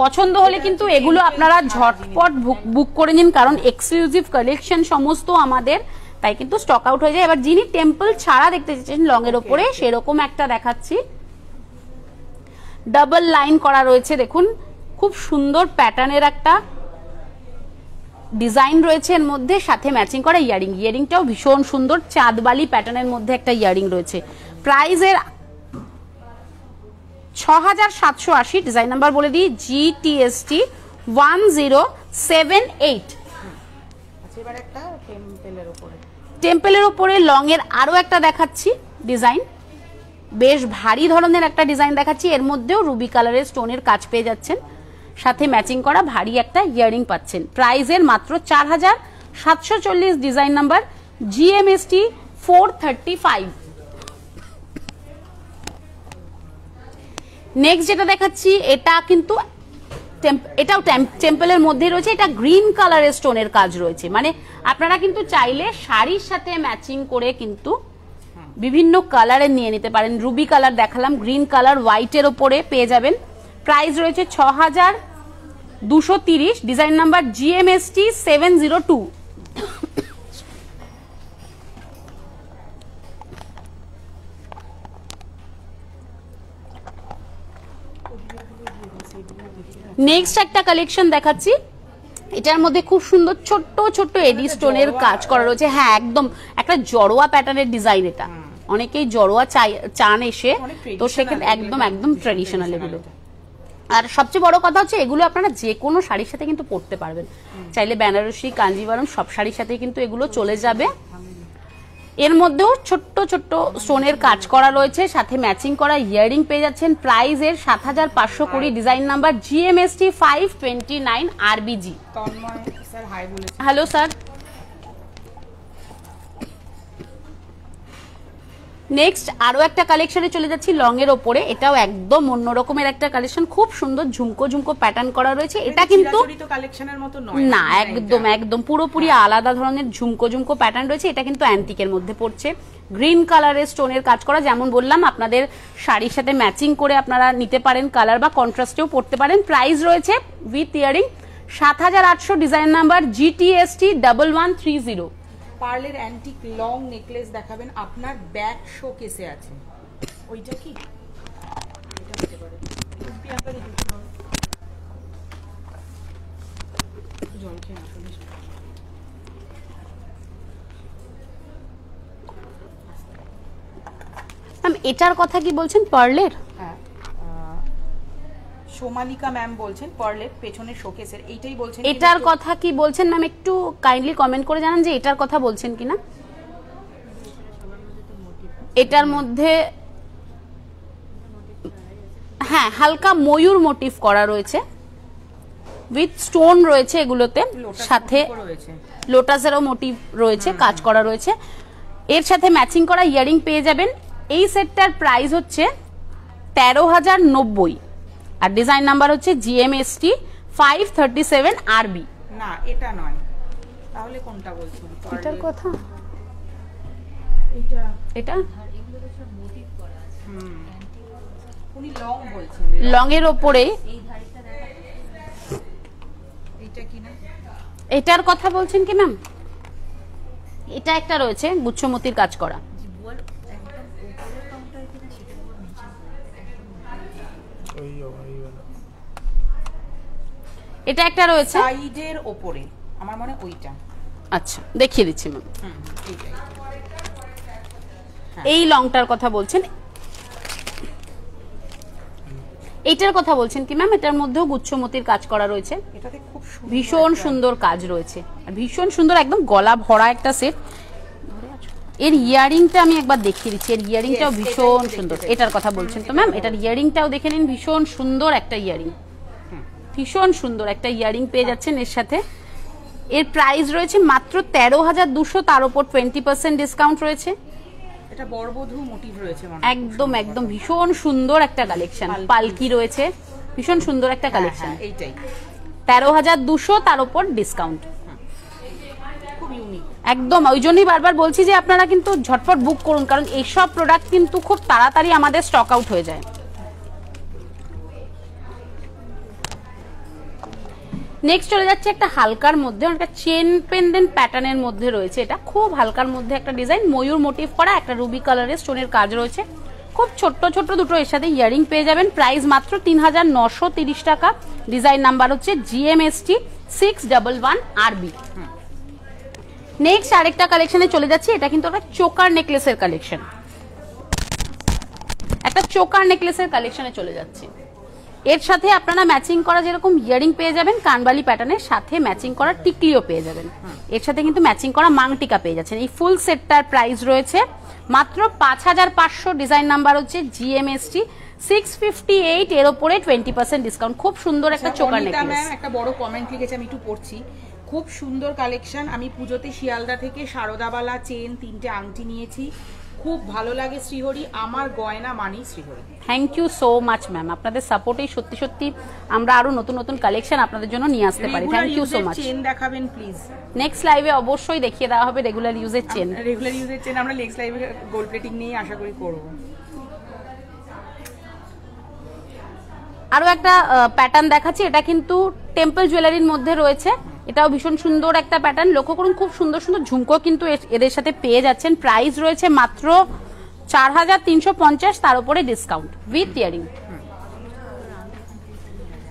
পছন্দ হলে কিন্তু এগুলো আপনারা ঝটপট বুক করে নিন, কারণ এক্সক্লুসিভ কালেকশন সমস্ত আমাদের, তাই কিন্তু স্টক আউট হয়ে যায়। এবার যিনি টেম্পল ছাড়া দেখতে চাচ্ছেন লং এর ওপরে, সেরকম একটা দেখাচ্ছি, ডাবল লাইন করা রয়েছে, দেখুন খুব সুন্দর প্যাটার্নের একটা ডিজাইন রয়েছে এর মধ্যে, সাথে ম্যাচিং করা ইয়ারিং, ইয়ারিংটাও ভীষণ সুন্দর চাঁদবালি প্যাটার্নের মধ্যে একটা ইয়ারিং রয়েছে। প্রাইসের 6780, ডিজাইন নাম্বার বলে দিই GTST 1078। এবার একটা টেম্পলের উপরে লং এর আরো একটা দেখাচ্ছি ডিজাইন, বেশ ভারী ধরনের একটা ডিজাইন দেখাচ্ছি, এর মধ্যেও রুবি কালারের স্টোনের কাজ পেয়ে যাচ্ছেন, সাথে ম্যাচিং করা ভারী একটা ইয়ারিং পাচ্ছেন। প্রাইসের মাত্র 4740, ডিজাইন নাম্বার GMST 435। নেক্সট যেটা দেখাচ্ছি এটা কিন্তু এটাও টেম্পলের মধ্যে রয়েছে, এটা গ্রিন কালারের স্টোনের কাজ রয়েছে, মানে আপনারা কিন্তু চাইলে শাড়ির সাথে ম্যাচিং করে কিন্তু বিভিন্ন কালারের নিয়ে নিতে পারেন। রুবি কালার দেখালাম, গ্রিন কালার হোয়াইটের ওপরে পেয়ে যাবেন। প্রাইস রয়েছে 6230, ডিজাইন নাম্বার GMST 702। নেক্সট একটা কালেকশন দেখাচ্ছি, এটার মধ্যে খুব সুন্দর ছোট্ট ছোট্ট এডি স্টোনের কাজ করা রয়েছে। হ্যাঁ একদম একটা জড়োয়া প্যাটার্নের ডিজাইন, এটা অনেকেই জড়োয়া চান এসে, তো সেক্ষেত্রে একদম একদম ট্র্যাডিশনাল এগুলো। আর সবচেয়ে বড় কথা হচ্ছে এগুলো আপনারা যে কোনো শাড়ির সাথে কিন্তু পরতে পারবেন, চাইলে বেনারসি কাঞ্জিভারম সব শাড়ির সাথে কিন্তু এগুলো চলে যাবে। এর মধ্যেও ছোট্ট ছোট্ট স্টোনের কাজ করা রয়েছে, সাথে ম্যাচিং করা ইয়ারিং পেয়ে যাচ্ছেন। প্রাইসের 7520, design number GMST 529 RBG। Hello sir. Next আরো একটা কালেকশনে চলে যাচ্ছি লং এর ওপরে, এটাও একদম অন্য রকমের একটা কালেকশন, খুব সুন্দর ঝুমকো ঝুমকো প্যাটার্ন করা রয়েছে। এটা কিন্তু না, একদম একদম পুরোপুরি আলাদা ধরনের ঝুমকো ঝুমকো প্যাটার্ন রয়েছে। এটা কিন্তু অ্যান্টিকের মধ্যে পড়ছে, গ্রিন কালারের স্টোনের কাজ করা, যেমন বললাম আপনাদের শাড়ির সাথে ম্যাচিং করে আপনারা নিতে পারেন, কালার বা কন্ট্রাস্টেও পড়তে পারেন। প্রাইস রয়েছে with earring 7800, design number GTST 1130। পার্লের অ্যান্টিক লং নেকলেস দেখাবেন, আপনার ব্যাক শোকেসে আছে, ওইটা কি এটা হতে পারে, জল খেয়ে এটার কথা কি বলছেন পার্লের? হ্যাঁ সোমালিকা ম্যাম বলছেন পার্লের পেছনের শোকেসের, এইটাই বলছেন। এটার কথা কি বলছেন ম্যাম, একটু কাইন্ডলি কমেন্ট করে জানান যে এটার কথা বলছেন কিনা। এটার মধ্যে হ্যাঁ হালকা ময়ূর মোটিভ করা রয়েছে, উইথ স্টোন রয়েছে এগুলোতে, সাথে লোটাসেরও মোটিভ রয়েছে, কাজ করা রয়েছে। এর সাথে ম্যাচিং করা ইয়ারিং পেয়ে যাবেন। এই সেটটার প্রাইস হচ্ছে 13090, আর ডিজাইন নাম্বার হচ্ছে GMST 537 RB। না এটা নয়, তাহলে কোনটা বলছেন? এটার কথা এটা উনি লং বলছেন, লং এর উপরে এটা কি না, এটার কথা বলছেন কি ম্যাম? এটা একটা রয়েছে গুচ্ছমতির কাজ করা, এটা একটা রয়েছে সাইডের উপরে, আমার মনে ওইটা। আচ্ছা দেখিয়ে দিচ্ছি ম্যাম, এই লংটার কথা বলছেন। এইটার কথা বলছেন কি ম্যাম? এটার মধ্যেও গুচ্ছমতির কাজ করা রয়েছে, এটাতে খুব ভীষণ সুন্দর কাজ রয়েছে, আর ভীষণ সুন্দর একদম গলা ভরা একটা সেট। এর ইয়ারিংটা আমি একবার দেখিয়ে দিচ্ছি, এর ইয়ারিংটাও ভীষণ সুন্দর। এটার কথা বলছেন তো ম্যাম? এটার ইয়ারিংটাও দেখে নিন, ভীষণ সুন্দর একটা ইয়ারিং, ভীষণ সুন্দর একটা ইয়ারিং পেয়ে যাচ্ছেন এর সাথে। এর প্রাইস রয়েছে মাত্র 13,200, তার উপর 20% ডিসকাউন্ট রয়েছে। এটা বরবধূ মোটিভ রয়েছে, একদম একদম ভীষণ সুন্দর একটা কালেকশন, পালকি রয়েছে, ভীষণ সুন্দর একটা কালেকশন। এইটাই 13,200, তার উপর ডিসকাউন্ট, খুব ইউনিক একদম। ওই জন্যই বারবার বলছি যে আপনারা কিন্তু ঝটপট বুক করুন, কারণ এইসব প্রোডাক্ট কিন্তু খুব তাড়াতাড়ি আমাদের স্টক আউট হয়ে যায়। নেক্সট চলে যাচ্ছে একটা হালকার মধ্যে, একটা চেন পেন্ডেন্ট প্যাটার্নের মধ্যে রয়েছে। এটা খুব হালকার মধ্যে একটা ডিজাইন, ময়ূর মোটিভ করা, একটা রুবি কালারের স্টোনের কাজ রয়েছে, খুব ছোট্ট ছোট্ট দুটো এর সাথে ইয়ারিং পেয়ে যাবেন। প্রাইস মাত্র 3,930 টাকা। ডিজাইন নাম্বার হচ্ছে GMST 611 RB। নেক্সট আরেকটা কালেকশনে চলে যাচ্ছি, এটা কিন্তু একটা চোকার নেকলেসের কালেকশন, একটা চোকার নেকলেসের কালেকশনে চলে যাচ্ছে। এর সাথে আপনারা ম্যাচিং করা যেরকম ইয়ারিং পেয়ে যাবেন, কানবালি প্যাটার্নের সাথে ম্যাচিং করা টিকলিও পেয়ে যাবেন, এর সাথে কিন্তু ম্যাচিং করা মাংটিকা পেয়ে যাচ্ছেন। এই ফুল সেটটার প্রাইস রয়েছে মাত্র 5,500। ডিজাইন নাম্বার হচ্ছে GMST 658, এর উপরে 20% ডিসকাউন্ট। খুব সুন্দর একটা চোকার নেকলেস। একটা বড় কমেন্ট লিখেছে, আমি একটু পড়ছি। খুব সুন্দর কালেকশন, আমি পুজোতে শিয়ালদা থেকে শারদাবালা চেন 3টে আংটি নিয়েছি, খুব ভালো লাগে শ্রীহরি, আমার গয়না মানি Srihari. Thank you so much ma'am, আপনাদের সাপোর্টেই সত্যি সত্যি আমরা আরো নতুন নতুন কালেকশন আপনাদের জন্য নিয়ে আসতে পারি। Thank you so much. Chain দেখাবেন প্লিজ। নেক্সট লাইভে অবশ্যই দেখিয়ে দেওয়া হবে রেগুলার ইউজের চেন। রেগুলার ইউজের চেন আমরা নেক্সট লাইভে গোল্ড প্লেটিং নিয়ে আশা করি করব। আরো একটা প্যাটার্ন দেখাচ্ছি, এটা কিন্তু টেম্পল জুয়েলারির মধ্যে রয়েছে, এটাও ভীষণ সুন্দর একটা প্যাটার্ন। লক্ষ্য করুন খুব সুন্দর সুন্দর ঝুমকো কিন্তু এদের সাথে পেয়ে যাচ্ছেন। প্রাইস রয়েছে মাত্র 4,350, তার উপরে ডিসকাউন্ট উইথ ইয়ারিং।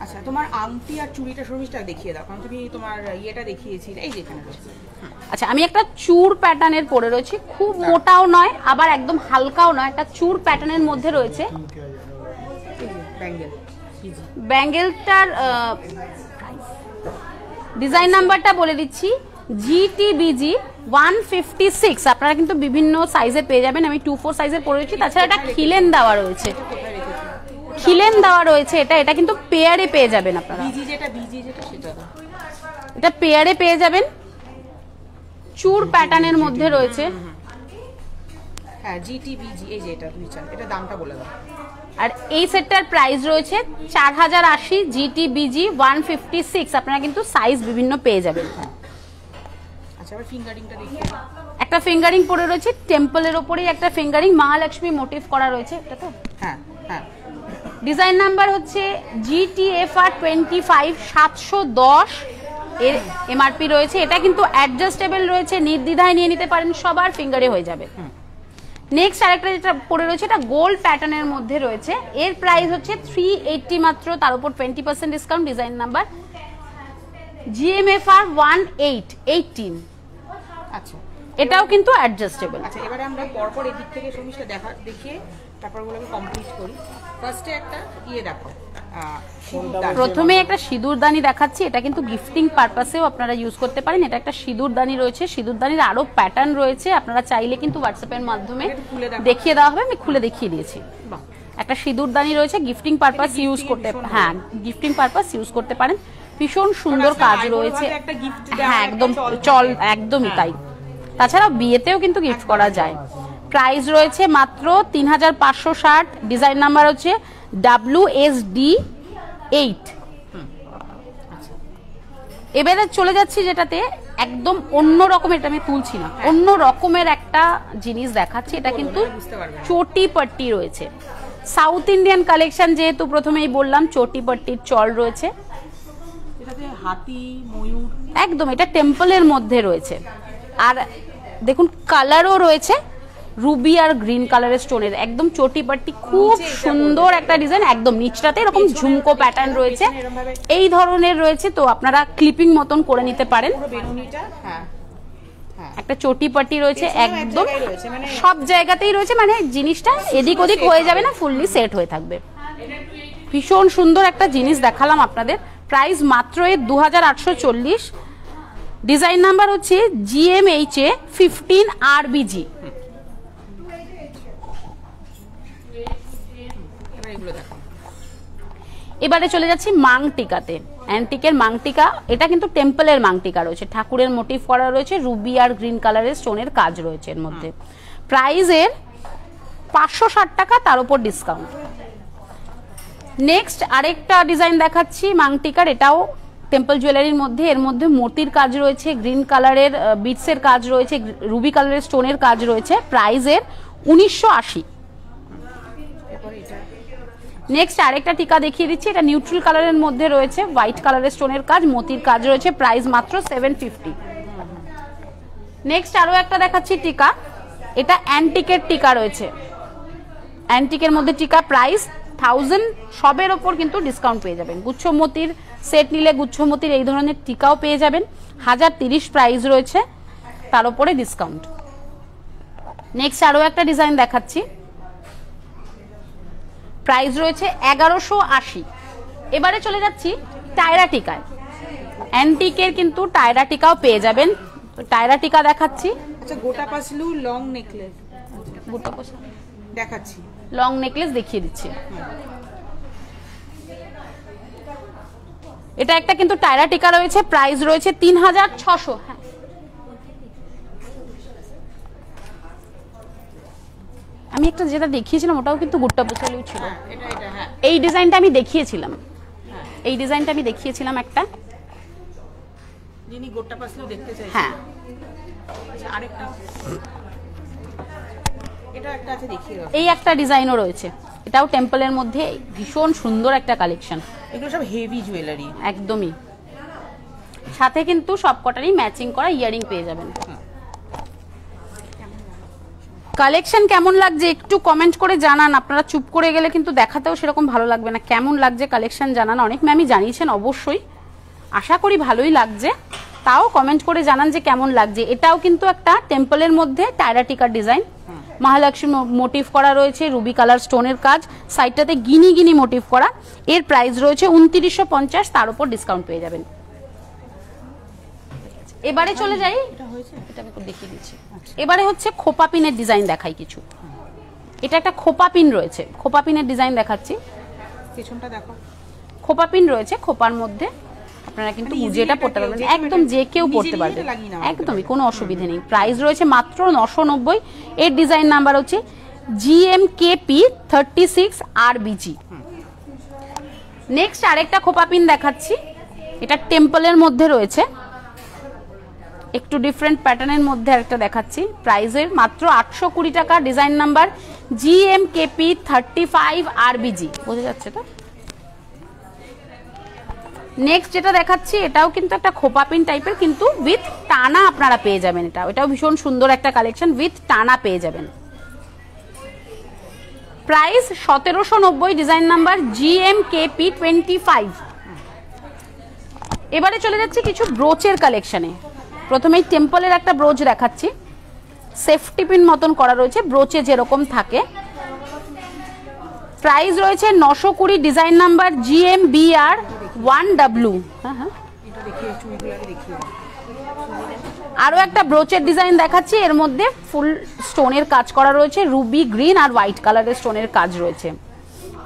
আচ্ছা, তোমার আংটি আর চুড়িটা সর্ভিসটা দেখিয়ে দাও, কারণ তুমি তোমার ইয়েটা দেখিয়েছিলে এই যেখানে। আচ্ছা, আমি একটা চূড় প্যাটার্নের পরে রয়েছি, খুব মোটাও নয় আবার একদম হালকাও নয়, একটা চূড় প্যাটার্নের মধ্যে রয়েছে। ব্যাঙ্গেলটার ডিজাইন নাম্বারটা বলে দিচ্ছি, GTBG 156। আপনারা কিন্তু বিভিন্ন সাইজে পেয়ে যাবেন, আমি 2-4 সাইজের পরে রয়েছি। তাছাড়া এটা খিলেন দেওয়া রয়েছে, খিলেন দেওয়া রয়েছে, এটা কিন্তু পেয়ারে পেয়ে যাবেন আপনারা। এটা পেয়ারে পেয়ে যাবেন, চূড় প্যাটার্নের মধ্যে রয়েছে। হ্যাঁ, GTBG এই যে এটা দামটা বলে দাও। আর এই সেটটার প্রাইস রয়েছে 4,080, GTBG 156। আপনারা কিন্তু সাইজ বিভিন্ন পেয়ে যাবেন। আচ্ছা, আবার ফিঙ্গারিংটা দেখি। একটা ফিঙ্গারিং পরে রয়েছে, টেম্পলের উপরেই একটা ফিঙ্গারিং, মহালক্ষ্মী মোটিভ করা রয়েছে। এটা তো হ্যাঁ হ্যাঁ। ডিজাইন নাম্বার হচ্ছে GTFR 25 710, এর MRP রয়েছে। এটা কিন্তু অ্যাডজাস্টেবল রয়েছে, নির্দ্বিধায় নিয়ে নিতে পারেন, সবার ফিঙ্গারে হয়ে যাবে। নেক্সট আরেকটা যেটা পরে রয়েছে, এটা গোল্ড প্যাটার্নের মধ্যে রয়েছে, এর প্রাইস হচ্ছে 380 মাত্র, তার উপর 20% ডিসকাউন্ট। Design number GMFR 1818। আচ্ছা, এটাও কিন্তু অ্যাডজাস্টেবল। আচ্ছা, এবারে আমরা পরপর এই দিক থেকে সমিষ্টা দেখিয়ে তারপর ওগুলোকে কমপ্লিট করি। ফার্স্টে একটা দেখো, প্রথমে একটা সিঁদুরদানি দেখাচ্ছি, এটা কিন্তু গিফটিং পারপাসেও আপনারা ইউজ করতে পারেন। এটা একটা সিঁদুরদানি রয়েছে, সিঁদুরদানির আরো প্যাটার্ন রয়েছে, আপনারা চাইলে কিন্তু হোয়াটসঅ্যাপের মাধ্যমে দেখিয়ে দেওয়া হবে, আমি খুলে দেখিয়ে দিয়েছি। একটা সিঁদুরদানি রয়েছে, গিফটিং পারপাস ইউজ করতে, হ্যাঁ গিফটিং পারপাস ইউজ করতে পারেন। ভীষণ সুন্দর কাজ রয়েছে, হ্যাঁ একদম একদমই তাই। তাছাড়া বিয়েতেও কিন্তু গিফট করা যায়। প্রাইস রয়েছে মাত্র 3,560। ডিজাইন নাম্বার হচ্ছে WSD 8। এবারে চলে যাচ্ছি যেটাতে একদম অন্য রকমের, এটা আমি তুলছি না, অন্য রকমের একটা জিনিস দেখাচ্ছি। এটা কিন্তু চটি পট্টি রয়েছে, সাউথ ইন্ডিয়ান কালেকশন, যেহেতু প্রথমেই বললাম চটি পট্টির চল রয়েছে। হাতি ময়ূর একদম, এটা টেম্পলের মধ্যে রয়েছে। আর দেখুন কালারও রয়েছে রুবি আর গ্রিন কালারের স্টোনের, একদম চটি পাট্টি, খুব সুন্দর একটা ডিজাইন। একদম নিচটাতে এরকম ঝুমকো প্যাটার্ন রয়েছে, এই ধরনের রয়েছে, তো আপনারা ক্লিপিং মতন করে নিতে পারেন। একটা চটি পাট্টি রয়েছে, একদম সব জায়গাতেই রয়েছে, মানে জিনিসটা এদিক ওদিক হয়ে যাবে না, ফুললি সেট হয়ে থাকবে। ভীষণ সুন্দর একটা জিনিস দেখালাম আপনাদের। প্রাইস মাত্র এর 2840। ডিজাইন নাম্বার হচ্ছে GMHA 15 RBG। এবারে চলে যাচ্ছি মাংটিকাতে, অ্যান্টিকের মাংটিকা। এটা কিন্তু টেম্পলের মাংটিকা রয়েছে, ঠাকুরের মোটিভ করা রয়েছে, রুবি আর গ্রিন কালারের স্টোনের কাজ রয়েছে এর মধ্যে। প্রাইসের 560 টাকা, তার উপর ডিসকাউন্ট। নেক্সট আরেকটা ডিজাইন দেখাচ্ছি মাংটিকার, এটাও টেম্পল জুয়েলারির মধ্যে। এর মধ্যে মোতির কাজ রয়েছে, গ্রিন কালারের বিটসের কাজ রয়েছে, রুবি কালারের স্টোনের কাজ রয়েছে। প্রাইসের 1980। নেক্সট আরেকটা টিকা দেখিয়ে দিচ্ছি, এটা নিউট্রাল কালারের মধ্যে রয়েছে, হোয়াইট কালারের স্টোনের কাজ, মোতির কাজ রয়েছে। প্রাইস মাত্র 750। নেক্সট আরো একটা দেখাচ্ছি টিকা, এটা অ্যান্টিকের টিকা রয়েছে, অ্যান্টিকের মধ্যে টিকা। প্রাইস 1000, সবের ওপর কিন্তু ডিসকাউন্ট পেয়ে যাবেন। গুচ্ছমতির সেট নিলে গুচ্ছমতির এই ধরনের টিকাও পেয়ে যাবেন। 1030 প্রাইস রয়েছে, তার উপরে ডিসকাউন্ট। নেক্সট আরো একটা ডিজাইন দেখাচ্ছি, প্রাইস রয়েছে 1180। এবারে চলে যাচ্ছি টায়রা টিকায়। অ্যান্টিকের কিন্তু টায়রা টিকাও পেয়ে যাবেন। টায়রা টিকা দেখাচ্ছি। আচ্ছা, গোটা পাসলু লং নেকলেস গোটা পাসলু দেখাচ্ছি, লং নেকলেস দেখিয়ে দিচ্ছি। এটা একটা কিন্তু টায়রা টিকা রয়েছে, প্রাইস রয়েছে 3600। হ্যাঁ, আমি একটা যেটা দেখিয়েছিলাম ওটাও কিন্তু গোটা পাসলু ছিল। এই ডিজাইনটা আমি দেখিয়েছিলাম, এই ডিজাইনটা আমি দেখিয়েছিলাম একটা, যিনি গোটা পাসলু দেখতে চাই। হ্যাঁ, আচ্ছা, আরেকটা এটা একটা আছে, দেখিয়ে দাও। এই একটা ডিজাইনও রয়েছে, এটাও টেম্পলের মধ্যে ভীষণ সুন্দর একটা কালেকশন। এগুলো সব হেভি জুয়েলারি একদমই, সাথে কিন্তু সবকটারই ম্যাচিং করা ইয়ারিং পেয়ে যাবেন। কালেকশন কেমন লাগছে একটু কমেন্ট করে জানান। আপনারা চুপ করে গেলে কিন্তু দেখাতেও সেরকম ভালো লাগবে না। কেমন লাগছে কালেকশন জানান। অনেক ম্যামই জানিয়েছেন, অবশ্যই আশা করি ভালোই লাগছে, তাও কমেন্ট করে জানান যে কেমন লাগছে। এটাও কিন্তু একটা টেম্পলের মধ্যে টায়রা টিকার ডিজাইন, মহালক্ষ্মী মোটিভ করা রয়েছে, রুবি কালার স্টোনের কাজ, সাইডটাতে গিনি গিনি মোটিভ করা। এর প্রাইস রয়েছে 2950, তার উপর ডিসকাউন্ট পেয়ে যাবেন। এবারে চলে যাই, এটা আমি দেখিয়ে দিচ্ছি। এবারে হচ্ছে খোপা পিনের ডিজাইন দেখাই কিছু। এটা একটা খোপা পিন রয়েছে, খোপা পিনের ডিজাইন দেখাচ্ছি। পেছনটা দেখো, খোপা পিন রয়েছে, খোপার মধ্যে আপনারা কিন্তু বুঝে এটা পড়তে পারবেন, একদম যে কেউ পড়তে পারবে, একদমই কোনো অসুবিধা নেই। প্রাইস রয়েছে মাত্র 990। এর ডিজাইন নাম্বার হচ্ছে GMKP 36 RBG। নেক্সট আরেকটা খোপা পিন দেখাচ্ছি, এটা টেম্পলের মধ্যে রয়েছে, একটু ডিফারেন্ট প্যাটার্নের মধ্যে একটা দেখাচ্ছি। প্রাইসের মাত্র 820 টাকা। Design number GMKP 35 RBG। বোঝা যাচ্ছে তো? নেক্সট যেটা দেখাচ্ছি এটাও কিন্তু একটা খোপা পিন টাইপের, কিন্তু উইথ টানা আপনারা পেয়ে যাবেন। এটাও ভীষণ সুন্দর একটা কালেকশন, উইথ টানা পেয়ে যাবেন। প্রাইস 1790। Design number GMKP 25। এবারে চলে যাচ্ছি কিছু ব্রোচের কালেকশনে। প্রথমেই টেম্পলের একটা ব্রোচ দেখাচ্ছি, সেফটি পিন মতন করা রয়েছে, ব্রোচে যেরকম থাকে। প্রাইস রয়েছে 920। Design number GMBR 1W। আরো একটা ব্রোচের ডিজাইন দেখাচ্ছি, এর মধ্যে ফুল স্টোনের কাজ করা রয়েছে, রুবি গ্রিন আর হোয়াইট কালারের স্টোনের কাজ রয়েছে।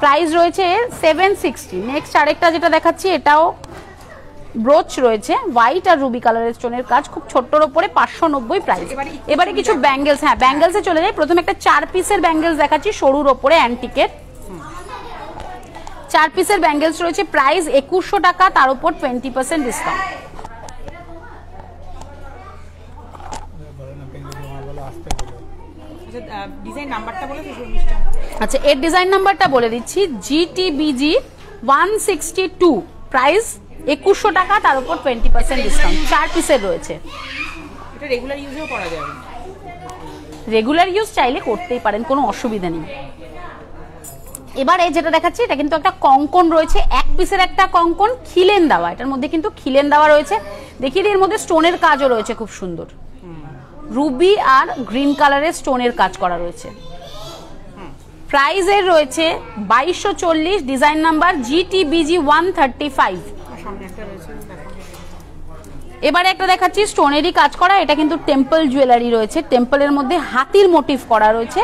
প্রাইস রয়েছে 760। নেক্সট আরেকটা যেটা দেখাচ্ছি, এটাও ব্রোচ রয়েছে, হোয়াইট আর রুবি কালারের স্টোনের কাজ, খুব ছোট্টর উপরে 590 প্রাইস। এবারে কিছু ব্যাঙ্গেলস, হ্যাঁ ব্যাঙ্গেলসে চলে যাই। প্রথমে একটা 4 পিসের ব্যাঙ্গেলস দেখাচ্ছি, সরুর ওপরে অ্যান্টিকের 4 পিসের ব্যাঙ্গেলস রয়েছে। প্রাইস 2100 টাকা, তার উপর 20% ডিসকাউন্ট। আচ্ছা, এর ডিজাইন নাম্বারটা বলে দিচ্ছি, GTBG 162। প্রাইস 2100 টাকা, তার উপর 20% ডিসকাউন্ট। 4 পিসের রয়েছে। এটা রেগুলার ইউজেও করা যাবে, রেগুলার ইউজ চাইলে করতেই পারেন, কোনো অসুবিধা নেই। এবারে যেটা দেখাচ্ছি এটা কিন্তু একটা কঙ্কন রয়েছে, 1 পিসের একটা কঙ্কন, খিলেন দেওয়া। এটার মধ্যে কিন্তু খিলেন দেওয়া রয়েছে, দেখিয়ে দিই। এর মধ্যে স্টোনের কাজও রয়েছে খুব সুন্দর, রুবি আর গ্রিন কালারের স্টোনের কাজ করা রয়েছে। প্রাইস এর রয়েছে 2240, ডিজাইন নাম্বার GTBG 135। এবারে একটা দেখাচ্ছি স্টোনেরই কাজ করা, এটা কিন্তু টেম্পল জুয়েলারি রয়েছে, টেম্পলের মধ্যে হাতির মোটিভ করা রয়েছে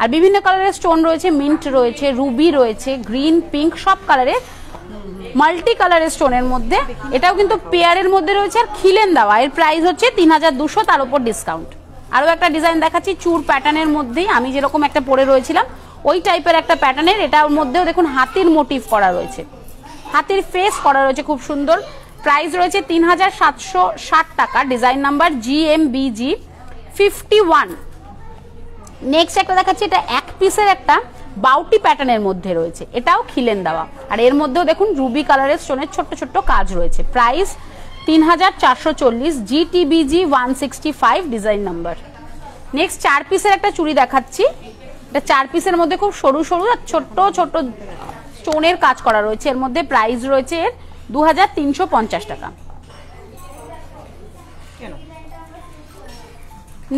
আর বিভিন্ন কালারের স্টোন রয়েছে, মিন্ট রয়েছে, রুবি রয়েছে, গ্রিন, পিঙ্ক, সব কালারের মাল্টি কালারের স্টোনের মধ্যে। এটাও কিন্তু পেয়ারের মধ্যে রয়েছে আর খিলেন দেওয়া। এর প্রাইস হচ্ছে 3200, তার উপর ডিসকাউন্ট। আরও একটা ডিজাইন দেখাচ্ছি চূড় প্যাটার্নের মধ্যেই, আমি যেরকম একটা পরে রয়েছিলাম ওই টাইপের একটা প্যাটার্নের, এটার মধ্যেও দেখুন হাতির মোটিভ করা রয়েছে, হাতির ফেস করা রয়েছে, খুব সুন্দর। প্রাইস রয়েছে 3760 টাকা, ডিজাইন নাম্বার GMBG 51। নেক্সট একটা দেখাচ্ছি, এটা এক পিসের একটা বাউটি প্যাটার্নের মধ্যে রয়েছে, এটাও খিলেন দেওয়া আর এর মধ্যেও দেখুন রুবি কালারের স্টোনের ছোট্ট ছোট্ট কাজ রয়েছে। Price 3440, GTBG 165, design number. Next 4 পিসের একটা চুড়ি দেখাচ্ছি, এটা 4 পিসের মধ্যে খুব সরু সরু আর ছোট্ট ছোট্ট স্টোনের কাজ করা রয়েছে, এর মধ্যে প্রাইস রয়েছে 2350 টাকা।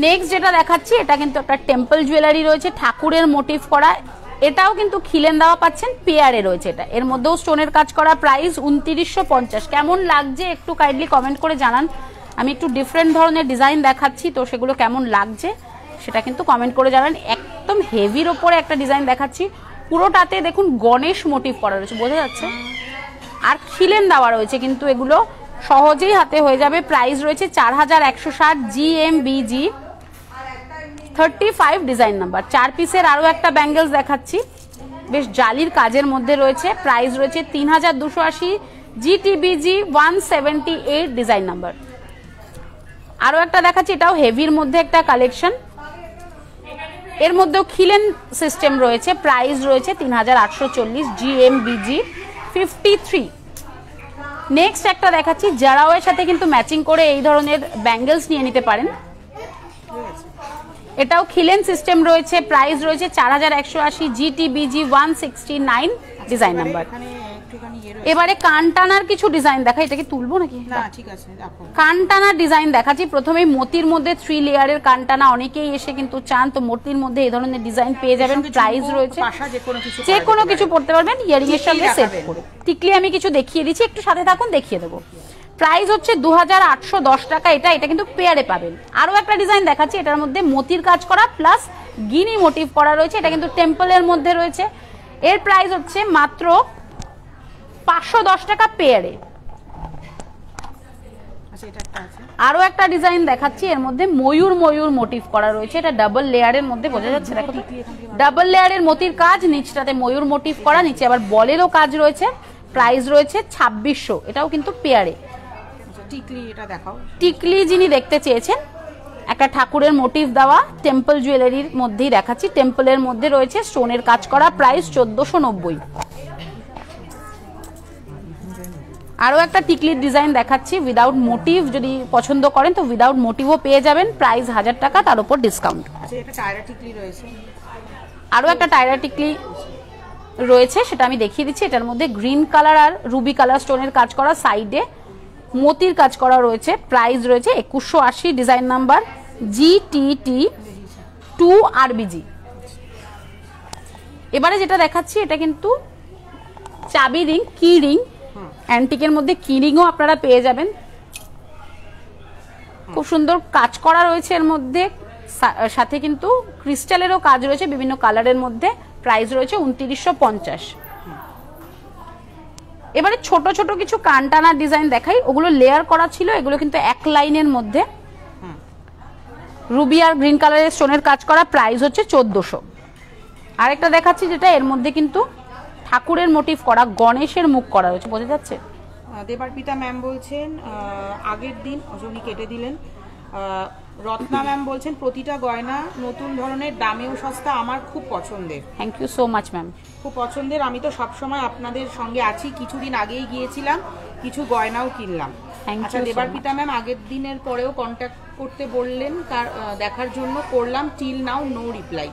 নেক্সট যেটা দেখাচ্ছি, এটা কিন্তু একটা টেম্পল জুয়েলারি রয়েছে, ঠাকুরের মোটিভ করা, এটাও কিন্তু খিলেন দেওয়া পাচ্ছেন, পেয়ারে রয়েছে এটা, এর মধ্যেও স্টোনের কাজ করা। প্রাইস 2950। কেমন লাগছে একটু কাইন্ডলি কমেন্ট করে জানান। আমি একটু ডিফারেন্ট ধরনের ডিজাইন দেখাচ্ছি, তো সেগুলো কেমন লাগছে সেটা কিন্তু কমেন্ট করে জানান। একদম হেভির ওপরে একটা ডিজাইন দেখাচ্ছি, পুরোটাতে দেখুন গণেশ মোটিভ করা রয়েছে, বোঝা যাচ্ছে, আর খিলেন দেওয়া রয়েছে, কিন্তু এগুলো সহজেই হাতে হয়ে যাবে। প্রাইস রয়েছে 4160, GMBG 35, ডিজাইন নাম্বার। 4 পিসের আরও একটা ব্যাঙ্গেলস দেখাচ্ছি, বেশ জালির কাজের মধ্যে রয়েছে, প্রাইস রয়েছে 3280, GTBG 178, ডিজাইন নাম্বার। আরও একটা দেখাচ্ছি, এটাও হেভির মধ্যে একটা কালেকশন, এর মধ্যেও খিলেন সিস্টেম রয়েছে, প্রাইস রয়েছে 3840, GMBG 53। নেক্সট একটা দেখাচ্ছি, জারাওয়ের সাথে কিন্তু ম্যাচিং করে এই ধরনের ব্যাঙ্গেলস নিয়ে নিতে পারেন, এটাও খিলেন সিস্টেম রয়েছে, প্রাইস রয়েছে 4180, GTBG 169, ডিজাইন নাম্বার। এবারে কানটানার কিছু ডিজাইন দেখা, এটাকে তুলবো নাকি? না ঠিক আছে, দেখো কানটানার ডিজাইন দেখাচ্ছি। প্রথমেই মোতির মধ্যে 3 লেয়ারের কানটানা, অনেকেই এসে কিন্তু চান, তো মোতির মধ্যে এই ধরনের ডিজাইন পেয়ে যাবেন। প্রাইস রয়েছে যে কোনো কিছু পড়তে পারবেন, ইয়ারিং এর সঙ্গে সেট করে। টিকলি আমি কিছু দেখিয়ে দিচ্ছি, একটু সাথে থাকুন, দেখিয়ে দেবো। প্রাইস হচ্ছে 2810 টাকা, এটা কিন্তু পেয়ারে পাবেন। আরও একটা ডিজাইন দেখাচ্ছি, এটার মধ্যে মোতির কাজ করা প্লাস গিনি মোটিভ করা রয়েছে, এটা কিন্তু টেম্পলের মধ্যে রয়েছে। এর প্রাইস হচ্ছে মাত্র 510 টাকা পেয়ারে। আরও একটা ডিজাইন দেখাচ্ছি, এর মধ্যে ময়ূর মোটিভ করা রয়েছে, এটা ডাবল লেয়ারের মধ্যে, বোঝা যাচ্ছে, দেখো ডাবল লেয়ারের মোতির কাজ, নিচটাতে ময়ূর মোটিভ করা, নিচে আবার বলেরও কাজ রয়েছে। প্রাইস রয়েছে 2600, এটাও কিন্তু পেয়ারে। টিকলি, এটা দেখাও। টিকলি যিনি দেখতে চেয়েছেন, একটা ঠাকুরের মোটিভ দেওয়া টেম্পল জুয়েলারির মধ্যেই দেখাচ্ছি, টেম্পলের মধ্যে রয়েছে স্টোনের কাজ করা, প্রাইস 1490। আরও একটা টিকলির ডিজাইন দেখাচ্ছি উইদাউট মোটিভ, যদি পছন্দ করেন তো উইদাউট মোটিভও পেয়ে যাবেন, প্রাইস 1000 টাকা, তার উপর ডিসকাউন্ট। আরও একটা টায়রা টিকলি রয়েছে, সেটা আমি দেখিয়ে দিচ্ছি। এটার মধ্যে গ্রিন কালার আর রুবি কালার স্টোনের কাজ করা, সাইডে মোতির কাজ করা রয়েছে, প্রাইস রয়েছে 2180, ডিজাইন নাম্বার GTT 2RBG। এবারে যেটা দেখাচ্ছি, এটা কিন্তু চাবি রিং, কি রিং, অ্যান্টিকের মধ্যে কি রিংও আপনারা পেয়ে যাবেন, খুব সুন্দর কাজ করা রয়েছে এর মধ্যে, সাথে কিন্তু ক্রিস্টালেরও কাজ রয়েছে বিভিন্ন কালারের মধ্যে। প্রাইস রয়েছে 2950। এবারে ছোট ছোট কিছু কানটানা ডিজাইন দেখাই, ওগুলো লেয়ার করা ছিল, এগুলো কিন্তু এক লাইনের মধ্যে রুবি আর গ্রিন কালারের স্টোনের কাজ করা, প্রাইস হচ্ছে 1400। আরেকটা দেখাচ্ছি, যেটা এর মধ্যে কিন্তু ঠাকুরের মোটিভ করা, গণেশের মুখ করা রয়েছে, বোঝা যাচ্ছে। দেবার্পিতা ম্যাম বলছেন আগের দিন উনি কেটে দিলেন। রত্না ম্যাম বলছেন প্রতিটা গয়না নতুন ধরনের, দামেও সস্তা, আমার খুব পছন্দের। Thank you so much ma'am, খুব পছন্দের। আমি তো সবসময় আপনাদের সঙ্গে আছি, কিছুদিন আগেই গিয়েছিলাম, কিছু গয়নাও কিনলাম। আচ্ছা, দেবার্পিতা ম্যাম আগের দিনের পরেও কন্ট্যাক্ট করতে বললেন, দেখার জন্য করলাম, টিল নাও নো রিপ্লাই।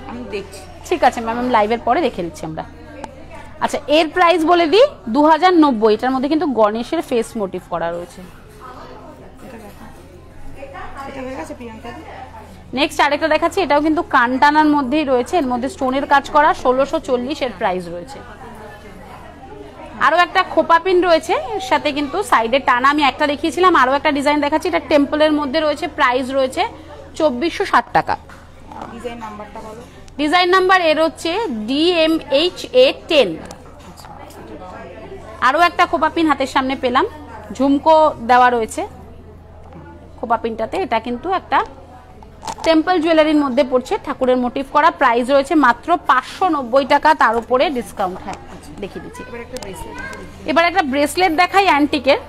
আমি দেখছি। ঠিক আছে ম্যাম, আমি লাইভের পরে দেখে নিচ্ছি আমরা। আচ্ছা, এর প্রাইস বলে দিই 2090। এটার মধ্যে কিন্তু গণেশের ফেস মোটিভ করা রয়েছে। নেক্সট আরেকটা দেখাচ্ছি, এটাও কিন্তু কানটানার মধ্যেই রয়েছে, এর মধ্যে স্টোনের কাজ করা, 1640 এর প্রাইস রয়েছে। আরো একটা খোপা পিন রয়েছে, এর সাথে কিন্তু সাইডে টানা, আমি একটা দেখিয়েছিলাম, আরো একটা ডিজাইন দেখাচ্ছি, এটা টেম্পলের মধ্যে রয়েছে, প্রাইস রয়েছে 2460 টাকা। ডিজাইন নাম্বারটা বলো। ডিজাইন নাম্বার এর হচ্ছে DMHA10। আরো একটা খোপা পিন হাতের সামনে পেলাম, ঝুমকো দেওয়া রয়েছে খোপা পিনটাতে, এটা কিন্তু একটা টেম্পল জুয়েলারির মধ্যে পড়ছে, ঠাকুরের মোটিভ করা, প্রাইস রয়েছে মাত্র 590 টাকা, তার উপরে ডিসকাউন্ট। হ্যাঁ দেখিয়ে দিচ্ছি। এবার একটা ব্রেসলেট দেখাই অ্যান্টিকের।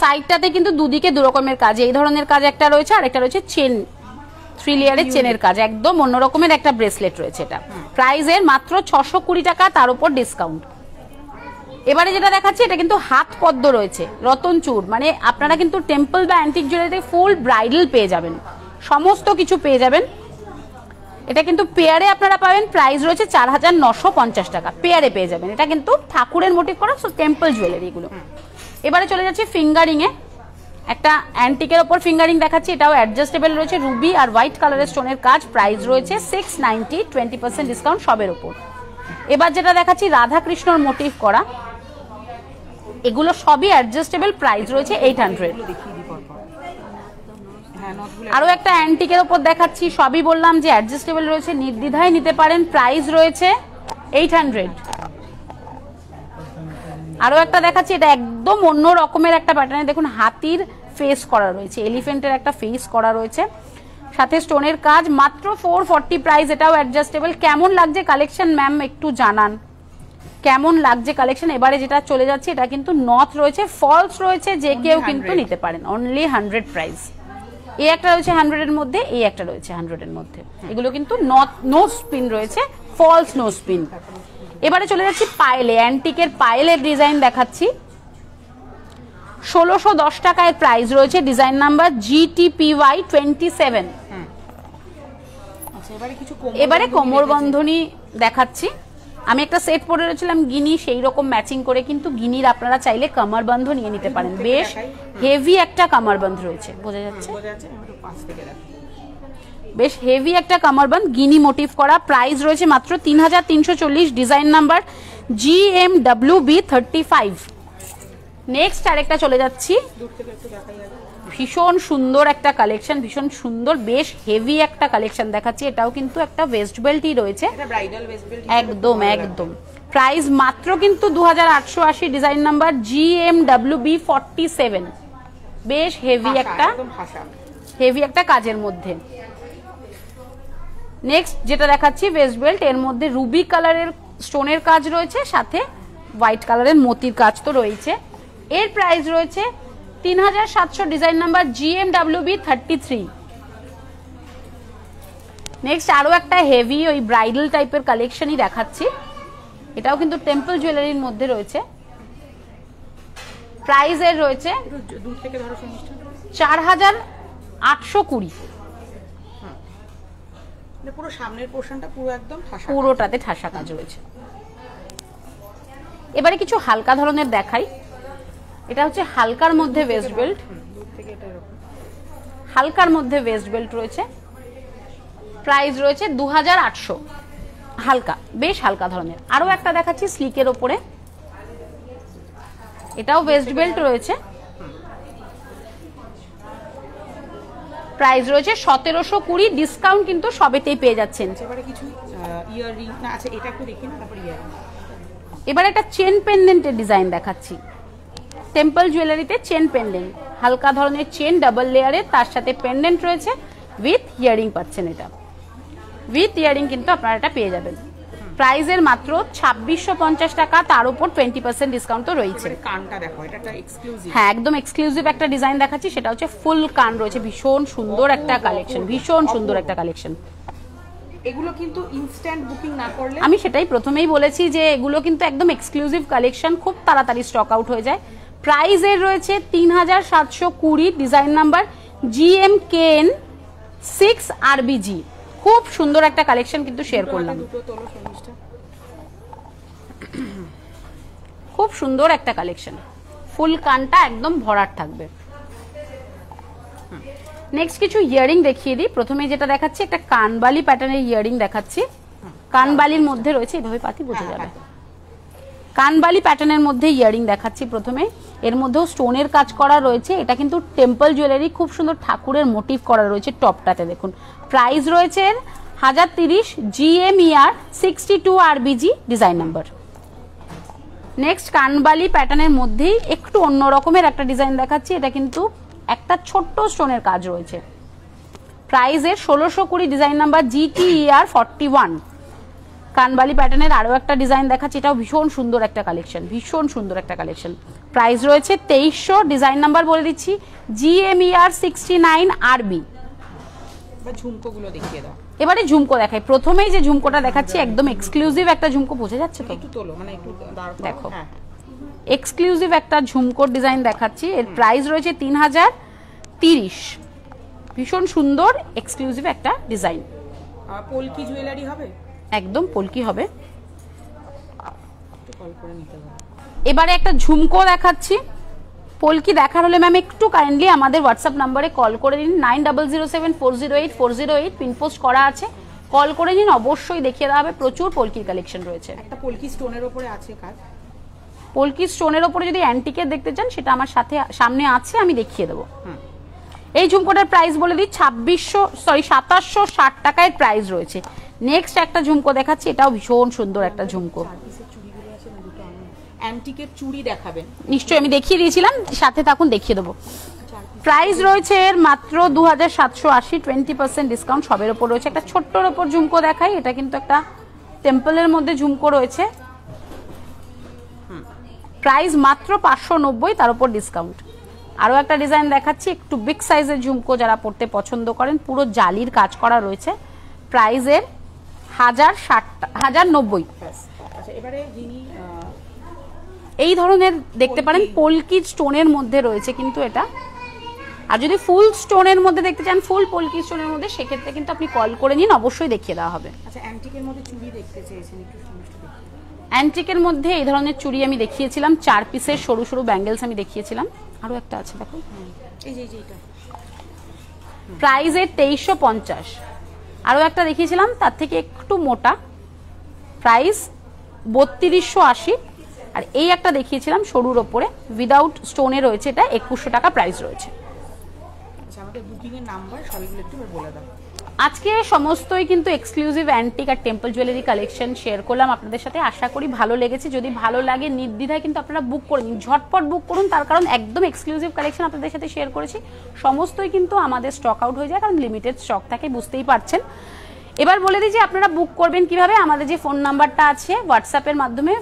সাইডটাতে কিন্তু দুদিকে দু রকমের কাজ, এই ধরনের কাজ একটা রয়েছে, আর একটা রয়েছে চেন, 3 লেয়ারের চেনের কাজ, একদম অন্য রকমের একটা ব্রেসলেট রয়েছে। এটা প্রাইসের মাত্র 620 টাকা, তার উপর ডিসকাউন্ট। এবারে যেটা দেখাচ্ছি, এটা কিন্তু হাত পদ্ম রয়েছে, রতনচুর, মানে আপনারা কিন্তু টেম্পল বা অ্যান্টিক জুয়েলারিতে ফুল ব্রাইডাল পেয়ে যাবেন, সমস্ত কিছু পেয়ে যাবেন। এটা কিন্তু পেয়ারে আপনারা পাবেন, প্রাইস রয়েছে 4950 টাকা, পেয়ারে পেয়ে যাবেন। এটা কিন্তু ঠাকুরের মোটিভ করা টেম্পল জুয়েলারি এগুলো। এবারে চলে যাচ্ছি ফিঙ্গারিং এ, একটা অ্যান্টিকের ওপর ফিঙ্গারিং দেখাচ্ছি, এটাও অ্যাডজাস্টেবল রয়েছে, রুবি আর হোয়াইট কালারের স্টোনের কাজ, প্রাইস রয়েছে 690, 20% ডিসকাউন্ট সবের ওপর। এবার যেটা দেখাচ্ছি রাধা কৃষ্ণর মোটিভ করা, এগুলো সবই অ্যাডজাস্টেবল, প্রাইস রয়েছে 800। আরো একটা অ্যান্টিকের ওপর দেখাচ্ছি, সবই বললাম যে অ্যাডজাস্টেবল রয়েছে, নির্দ্বিধায় নিতে পারেন, প্রাইস রয়েছে 800। আরো একটা দেখাচ্ছি, এটা একদম অন্য রকমের একটা প্যাটার্নে, দেখুন হাতির ফেস করা রয়েছে, এলিফ্যান্টের একটা ফেস করা রয়েছে, সাথে স্টোনের কাজ, মাত্র 440 প্রাইস, এটাও অ্যাডজাস্টেবল। কেমন লাগছে কালেকশন ম্যাম একটু জানান, কেমন লাগছে কালেকশন। এবারে যেটা চলে যাচ্ছে, এটা কিন্তু নথ রয়েছে, ফলস রয়েছে, যে কেউ কিন্তু নিতে পারেন, অনলি 100 প্রাইস। এই একটা রয়েছে 100 এর মধ্যে, এই একটা রয়েছে 100 এর মধ্যে, এগুলো কিন্তু নথ, নো স্পিন রয়েছে, ফলস নো স্পিন। এবারে চলে যাচ্ছি পায়েলে, অ্যান্টিকের পায়েলের ডিজাইন দেখাচ্ছি, 1610 টাকায় প্রাইস রয়েছে, ডিজাইন নাম্বার GTPY27। এবারে কোমর বন্ধনী দেখাচ্ছি, আমি একটা সেট পরে রয়েছিলাম গিনি, সেই রকম ম্যাচিং করে কিন্তু গিনির আপনারা চাইলে কামারবন্ধ নিয়ে নিতে পারেন, বেশ হেভি একটা কামারবন্ধ রয়েছে, বোঝা যাচ্ছে, বেশ হেভি একটা কামারবন্ধ, গিনি মোটিভ করা, প্রাইস রয়েছে মাত্র 3340, ডিজাইন নাম্বার GMWB35। নেক্সট আরেকটা চলে যাচ্ছি, ভীষণ সুন্দর একটা কালেকশন, ভীষণ সুন্দর, বেশ হেভি একটা কালেকশন দেখাচ্ছি, এটাও কিন্তু একটা ওয়েস্ট বেল্টই রয়েছে, একদম একদম, প্রাইস মাত্র কিন্তু 2880, ডিজাইন নাম্বার GMWB47, বেশ হেভি একটা কাজের মধ্যে। নেক্সট যেটা দেখাচ্ছি ওয়েস্ট বেল্ট, এর মধ্যে রুবি কালারের স্টোনের কাজ রয়েছে, সাথে হোয়াইট কালারের মতির কাজ তো রয়েছে, এর প্রাইস রয়েছে 3700, ডিজাইন নাম্বার GMWB33। নেক্সট আরো একটা হেভি ওই ব্রাইডাল টাইপের কালেকশনই দেখাচ্ছি, এটাও কিন্তু টেম্পল জুয়েলারির মধ্যে রয়েছে, প্রাইস এর রয়েছে 4820। পুরো সামনের পোরশনটা পুরো একদম পুরোটাতে ঠাসা কাজ রয়েছে। এবারে কিছু হালকা ধরনের দেখাই, এটা হচ্ছে হালকার মধ্যে ওয়েস্ট বেল্ট, হালকার মধ্যে ওয়েস্ট বেল্ট রয়েছে, প্রাইস রয়েছে 2800, হালকা, বেশ হালকা ধরনের। আরো একটা দেখাচ্ছি স্লিকের ওপরে, এটাও ওয়েস্ট বেল্ট রয়েছে, প্রাইস রয়েছে 1720, ডিসকাউন্ট কিন্তু সবেতেই পেয়ে যাচ্ছেন। এবারে কিছু ইয়াররিং না, আচ্ছা এটা একটু দেখি না, তারপর ইয়াররিং। এবারে একটা চেন পেন্ডেন্টের ডিজাইন দেখাচ্ছি, টেম্পল জুয়েলারিতে চেন পেন্ডেন্ট, হালকা ধরনের চেন, ডাবল লেয়ারের, তার সাথে পেন্ডেন্ট রয়েছে, উইথ ইয়ারিং পাচ্ছেন, এটা উইথ ইয়ারিং কিন্তু আপনারা এটা পেয়ে যাবেন, প্রাইসের মাত্র 2650 টাকা, তার উপর 20% ডিসকাউন্ট তো রয়েছে। কানটা দেখো, এটা একটা এক্সক্লুসিভ, হ্যাঁ একদম এক্সক্লুসিভ একটা ডিজাইন দেখাচ্ছি, সেটা হচ্ছে ফুল কান রয়েছে, ভীষণ সুন্দর একটা কালেকশন, ভীষণ সুন্দর একটা কালেকশন। এগুলো কিন্তু ইনস্ট্যান্ট বুকিং না করলে, আমি সেটাই প্রথমেই বলেছি যে এগুলো কিন্তু একদম এক্সক্লুসিভ কালেকশন, খুব তাড়াতাড়ি স্টক আউট হয়ে যায়। প্রাইস এর রয়েছে 3720, ডিজাইন নাম্বার GMKN6RBG। খুব সুন্দর একটা কালেকশন কিন্তু শেয়ার করলাম, খুব সুন্দর একটা কালেকশন, ফুল কানটা একদম ভরাট থাকবে। নেক্সট কিছু ইয়ারিং দেখিয়ে দিই। প্রথমে যেটা দেখাচ্ছি একটা কানবালি প্যাটার্নের ইয়ারিং দেখাচ্ছি। কানবালির মধ্যে রয়েছে, এভাবে পাতি বোঝা যাবে, কানবালি প্যাটার্নের মধ্যে ইয়ারিং দেখাচ্ছি প্রথমে। এর মধ্যেও স্টোনের কাজ করা রয়েছে, এটা কিন্তু টেম্পল জুয়েলারি, খুব সুন্দর ঠাকুরের মোটিভ করা রয়েছে টপটাতে দেখুন। প্রাইস রয়েছে 1030, GMER 62 RBG design number. Next কানবালি প্যাটার্নের মধ্যেই একটু অন্য রকমের একটা ডিজাইন দেখাচ্ছি, এটা কিন্তু একটা ছোট্ট স্টোনের কাজ রয়েছে। প্রাইসের 1620 ডিজাইন নাম্বার GTER 41। কানবালি প্যাটার্নের আরো একটা ডিজাইন দেখাচ্ছি, এটাও ভীষণ সুন্দর একটা কালেকশন, ভীষণ সুন্দর একটা কালেকশন। প্রাইস রয়েছে 2300, ডিজাইন নাম্বার বলে দিচ্ছি GMER 69 RB। ঝুমকোগুলো দেখিয়ে দাও। এবারে ঝুমকো দেখাই। প্রথমেই যে ঝুমকোটা দেখাচ্ছি একদম এক্সক্লুসিভ একটা ঝুমকো, বোঝা যাচ্ছে তো? একটু তোলো, মানে একটু দেখো, এক্সক্লুসিভ একটা ঝুমকোর ডিজাইন দেখাচ্ছি। এর প্রাইস রয়েছে 3030। ভীষণ সুন্দর এক্সক্লুসিভ একটা ডিজাইন। পলকি জুয়েলারি হবে, একদম পলকি হবে। এবারে একটা ঝুমকো দেখাচ্ছি। পলকি দেখার হলে ম্যাম একটু কাইন্ডলি আমাদের হোয়াটসঅ্যাপ নাম্বারে কল করে নিন, 9007408408 পিনপোস্ট করা আছে, কল করে নিন, অবশ্যই দেখিয়ে দেওয়া হবে। প্রচুর পলকির কালেকশন রয়েছে। একটা পলকি স্টোনের উপরে আছে কাজ। পলকি স্টোনের উপরে যদি অ্যান্টিকের দেখতে চান সেটা আমার সামনে আছে, আমি দেখিয়ে দেবো। এই ঝুমকোটার প্রাইস বলে দিই 2760 টাকায় প্রাইস রয়েছে। নেক্সট একটা ঝুমকো দেখাচ্ছি, এটাও ভীষণ সুন্দর একটা ঝুমকো। অ্যান্টিকের চুড়ি দেখাবেন? নিশ্চয়ই, আমি দেখিয়ে দিয়েছিলাম, সাথে থাকুন দেখিয়ে দেবো। প্রাইস রয়েছে এর মাত্র 2780, 20% ডিসকাউন্ট সবের ওপর রয়েছে। একটা ছোট্টর ওপর ঝুমকো দেখাই, এটা কিন্তু একটা টেম্পলের মধ্যে ঝুমকো রয়েছে। প্রাইস মাত্র 590, তার উপর ডিসকাউন্ট। আরো একটা ডিজাইন দেখাচ্ছি, একটু বিগ সাইজের ঝুমকো, যারা পড়তে পছন্দ করেন, পুরো জালির কাজ করা রয়েছে। প্রাইসের 1090। আচ্ছা, এবারে যিনি এই ধরনের দেখতে পারেন, পলকি স্টোনের মধ্যে রয়েছে কিন্তু এটা। আর যদি ফুল স্টোনের মধ্যে দেখতে চান, ফুল পলকি স্টোনের মধ্যে, সেক্ষেত্রে কিন্তু আপনি কল করে নিন, অবশ্যই দেখিয়ে দেওয়া হবে। আচ্ছা, অ্যান্টিকের মধ্যে চুড়ি দেখতে চেয়েছেন, একটু অ্যান্টিকের মধ্যে এই ধরনের চুড়ি আমি দেখিয়েছিলাম, 4 পিসের সরু সরু ব্যাঙ্গেলস আমি দেখিয়েছিলাম। আরো একটা আছে দেখো, এই যে এটা প্রাইসের 2350। আরো একটা দেখিয়েছিলাম তার থেকে একটু মোটা, প্রাইস 3280। আর এই একটা দেখিয়েছিলাম সরুর ওপরে উইদাউট স্টোনে রয়েছে, এটা 2100 টাকা প্রাইস রয়েছে। আচ্ছা, আমাদের বুকিং এর নাম্বার সবগুলো একটু বলে দাও। আজকে সমস্তই কিন্তু এক্সক্লুসিভ অ্যান্টিক আর টেম্পল জুয়েলারি কালেকশন শেয়ার করলাম আপনাদের সাথে। আশা করি ভালো লেগেছে। যদি ভালো লাগে নির্দ্বিধায় কিন্তু আপনারা বুক করে নিন, ঝটপট বুক করুন, তার কারণ একদম এক্সক্লুসিভ কালেকশন আপনাদের সাথে শেয়ার করেছি। সমস্তই কিন্তু আমাদের স্টক আউট হয়ে যায়, কারণ লিমিটেড স্টক থাকে, বুঝতেই পারছেন। এবার বলে দিই যে আপনারা বুক করবেন কিভাবে। আমাদের যে ফোন নাম্বারটা আছে হোয়াটসঅ্যাপের মাধ্যমে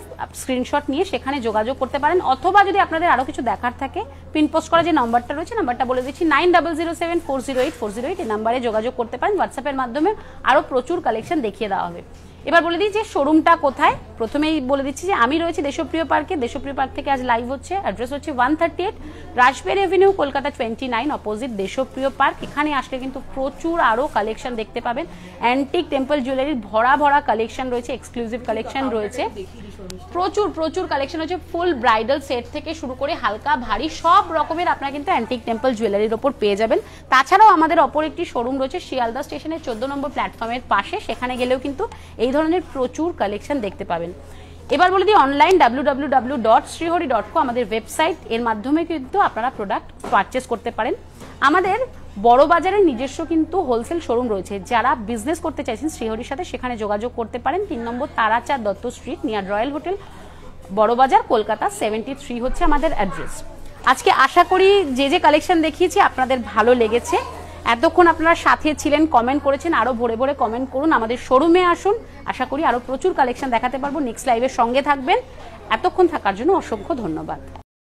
স্ক্রিনশট নিয়ে সেখানে যোগাযোগ করতে পারেন, অথবা যদি আপনাদের আরো কিছু দেখার থাকে, পিনপোস্ট করা যে নাম্বারটা রয়েছে, নাম্বারটা বলে দিচ্ছি 9007408408, এই নাম্বারে যোগাযোগ করতে পারেন। হোয়াটসঅ্যাপের মাধ্যমে আরো প্রচুর কালেকশন দেখিয়ে দেওয়া হবে। এবার বলে দিই যে শোরুমটা কোথায়। প্রথমেই বলে দিচ্ছি যে আমি রয়েছি দেশপ্রিয় পার্কে। দেশপ্রিয় পার্ক থেকে আজ লাইভ হচ্ছে। অ্যাড্রেস হচ্ছে 138 রাজবেরি এভিনিউ, কলকাতা 29, অপোজিট দেশপ্রিয় পার্ক। এখানে আসলে কিন্তু প্রচুর আরো কালেকশন দেখতে পাবেন। অ্যান্টিক টেম্পল জুয়েলারির ভরা ভরা কালেকশন রয়েছে, এক্সক্লুসিভ কালেকশন রয়েছে, প্রচুর প্রচুর কালেকশন হচ্ছে। ফুল ব্রাইডাল সেট থেকে শুরু করে হালকা ভারী সব রকমের আপনারা কিন্তু অ্যান্টিক টেম্পল জুয়েলারির ওপর পেয়ে যাবেন। তাছাড়াও আমাদের অপর একটি শোরুম রয়েছে শিয়ালদা স্টেশনের 14 নম্বর প্ল্যাটফর্মের পাশে, সেখানে গেলেও কিন্তু এই ধরনের প্রচুর কালেকশন দেখতে পাবেন। এবার বলে দিই অনলাইন www.srihori.co আমাদের ওয়েবসাইট, এর মাধ্যমে কিন্তু আপনারা প্রোডাক্ট পারচেস করতে পারেন। আমাদের বড় বাজারের নিজস্ব কিন্তু হোলসেল শোরুম রয়েছে, যারা বিজনেস করতে চাইছেন শ্রীহরির সাথে সেখানে যোগাযোগ করতে পারেন। 3 number Tarachand Dutta street, near Royal Hotel, Burrabazar, Kolkata 73 হচ্ছে আমাদের অ্যাড্রেস। আজকে আশা করি যে যে কালেকশন দেখিয়েছি আপনাদের ভালো লেগেছে। এতক্ষণ আপনারা সাথে ছিলেন, কমেন্ট করেছেন, আরো ভরে ভরে কমেন্ট করুন, আমাদের শোরুমে আসুন। আশা করি আরো প্রচুর কালেকশন দেখাতে পারবো। নেক্সট লাইভের সঙ্গে থাকবেন। এতক্ষণ থাকার জন্য অসংখ্য ধন্যবাদ।